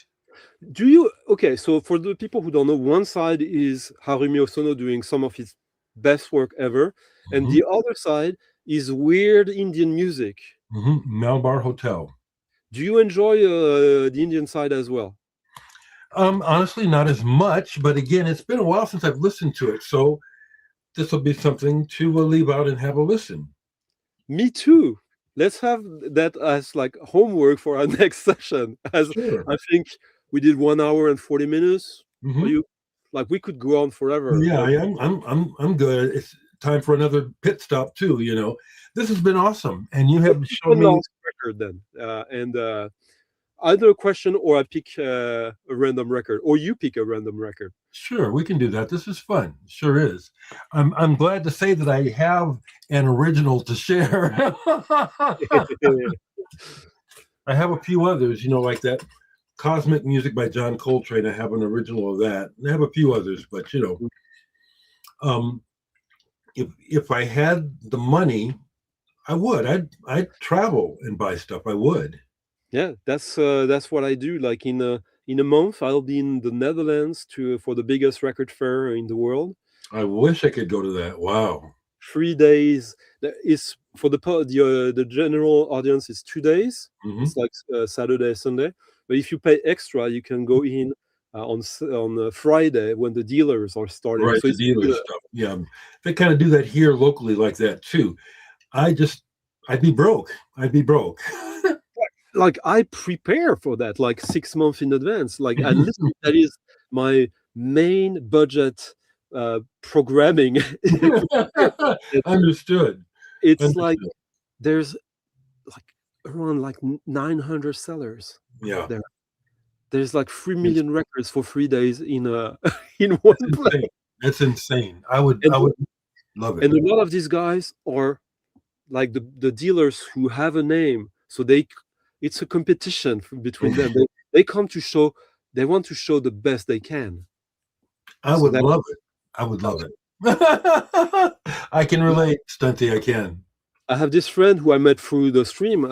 S2: Do you okay? So for the people who don't know, one side is Harumi Osono doing some of his best work ever, and
S1: Mhm.
S2: the other side is weird Indian music.
S1: Malbar Hotel.
S2: Do you enjoy the Indian side as well?
S1: Honestly, not as much, but again, it's been a while since I've listened to it, so this will be something to leave out and have a listen.
S2: Me too. Let's have that as like homework for our next session. As
S1: Sure.
S2: I think we did 1 hour and 40 minutes.
S1: Mhm.
S2: You like we could go on forever.
S1: Yeah,
S2: Like,
S1: I'm good. It's time for another pit stop too. This has been awesome, and you have shown
S2: one
S1: me.
S2: last record then, and either a question or I pick a random record, or you pick a random record.
S1: Sure, we can do that. This is fun. Sure is. I'm glad to say that I have an original to share. I have a few others, like that Cosmic Music by John Coltrane. I have an original of that. And I have a few others, but um, if I had the money, I would. I'd travel and buy stuff. I would.
S2: Yeah, that's what I do. Like in a month, I'll be in the Netherlands for the biggest record fair in the world.
S1: I wish I could go to that. Wow.
S2: 3 days. Is for the general audience is 2 days.
S1: Mhm.
S2: It's like Saturday, Sunday. But if you pay extra, you can go in on Friday when the dealers are starting.
S1: Right,
S2: So
S1: the
S2: it's
S1: dealer stuff. Yeah, they kind of do that here locally like that too. I'd be broke. I'd be broke.
S2: like I prepare for that like 6 months in advance. Like I listen, that is my main budget programming.
S1: Understood.
S2: It's like there's like around like 900 sellers.
S1: Yeah,
S2: There's like 3 million records for 3 days in in one place.
S1: That's insane. I would love it.
S2: And a lot of these guys are like the dealers who have a name, so it's a competition between them. They come to show, they want to show the best they can.
S1: I would love it. I would love it. I can relate, Stunty. I can.
S2: I have this friend who I met through the stream,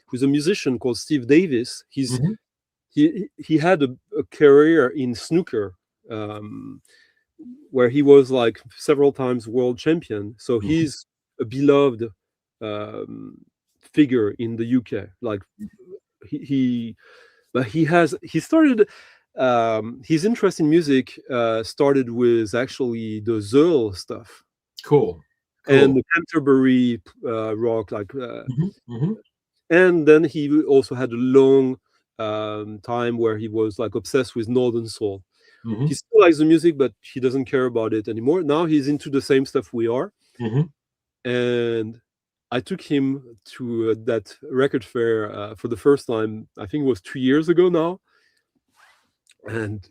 S2: who's a musician called Steve Davis. He had a career in snooker, where he was like several times world champion. So he's a beloved figure in the UK. Like he started his interest in music started with actually the Zerl stuff.
S1: Cool.
S2: And the Canterbury rock, like, and then he also had a long time where he was like obsessed with Northern Soul. He still likes the music, but he doesn't care about it anymore. Now he's into the same stuff we are. And I took him to that record fair for the first time. I think it was 2 years ago now. And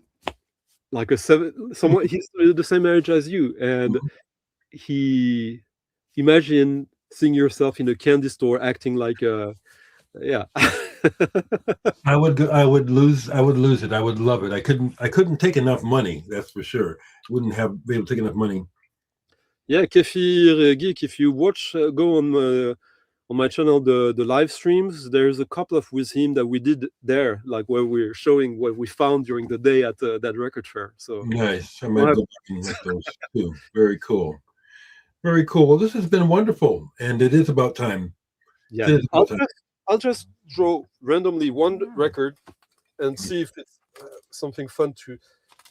S2: like someone he's the same age as you, and he imagine seeing yourself in a candy store acting like a
S1: I would lose it. I would love it. I couldn't take enough money, that's for sure. Wouldn't be able to take enough money.
S2: Yeah, Kefir Geek, if you watch go on my channel the live streams, there's a couple of with him that we did there, like where we're showing what we found during the day at that record fair. So
S1: nice. I might go back and look those too. Very cool. Very cool. Well, this has been wonderful, and it is about time.
S2: Yeah, I'll just draw randomly one record and see if it's something fun to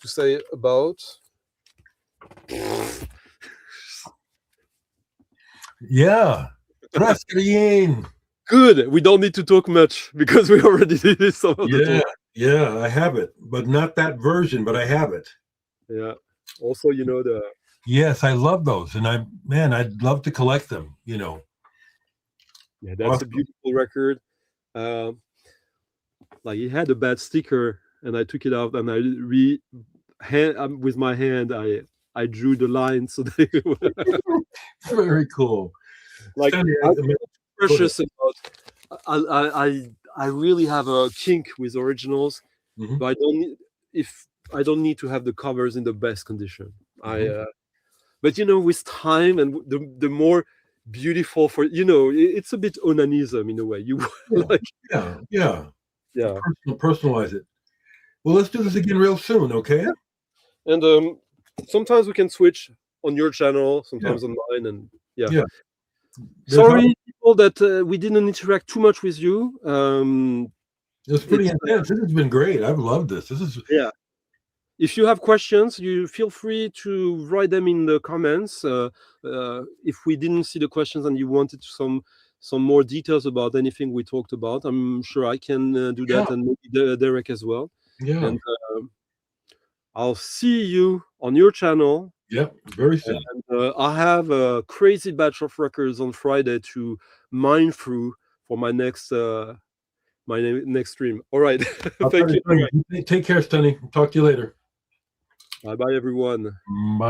S2: say about.
S1: Yeah.
S2: Good. We don't need to talk much because we already did some of the talk.
S1: Yeah, I have it, but not that version, but I have it.
S2: Yeah. Also, the.
S1: Yes, I love those, and I'd love to collect them. Yeah,
S2: that's awesome. A beautiful record. Like it had a bad sticker, and I took it out, and with my hand, I drew the lines so they.
S1: Very cool.
S2: Like precious about. I really have a kink with originals,
S1: Mhm.
S2: but I don't need to have the covers in the best condition. But with time and the more beautiful it's a bit onanism in a way. You like,
S1: Yeah.
S2: yeah.
S1: Personalize it. Well, let's do this again real soon, okay?
S2: And sometimes we can switch on your channel, sometimes on mine, and
S1: Yeah.
S2: Sorry, people, that we didn't interact too much with you.
S1: It's pretty intense. This has been great. I've loved this. This is
S2: If you have questions, you feel free to write them in the comments. If we didn't see the questions and you wanted some more details about anything we talked about, I'm sure I can do that, and maybe Dereck as well.
S1: Yeah.
S2: And I'll see you on your channel.
S1: Yep, very soon.
S2: And I have a crazy batch of records on Friday to mine through for my next stream. All right. Thank you.
S1: Take care, Stunty. Talk to you later.
S2: Bye-bye, everyone.
S1: Bye.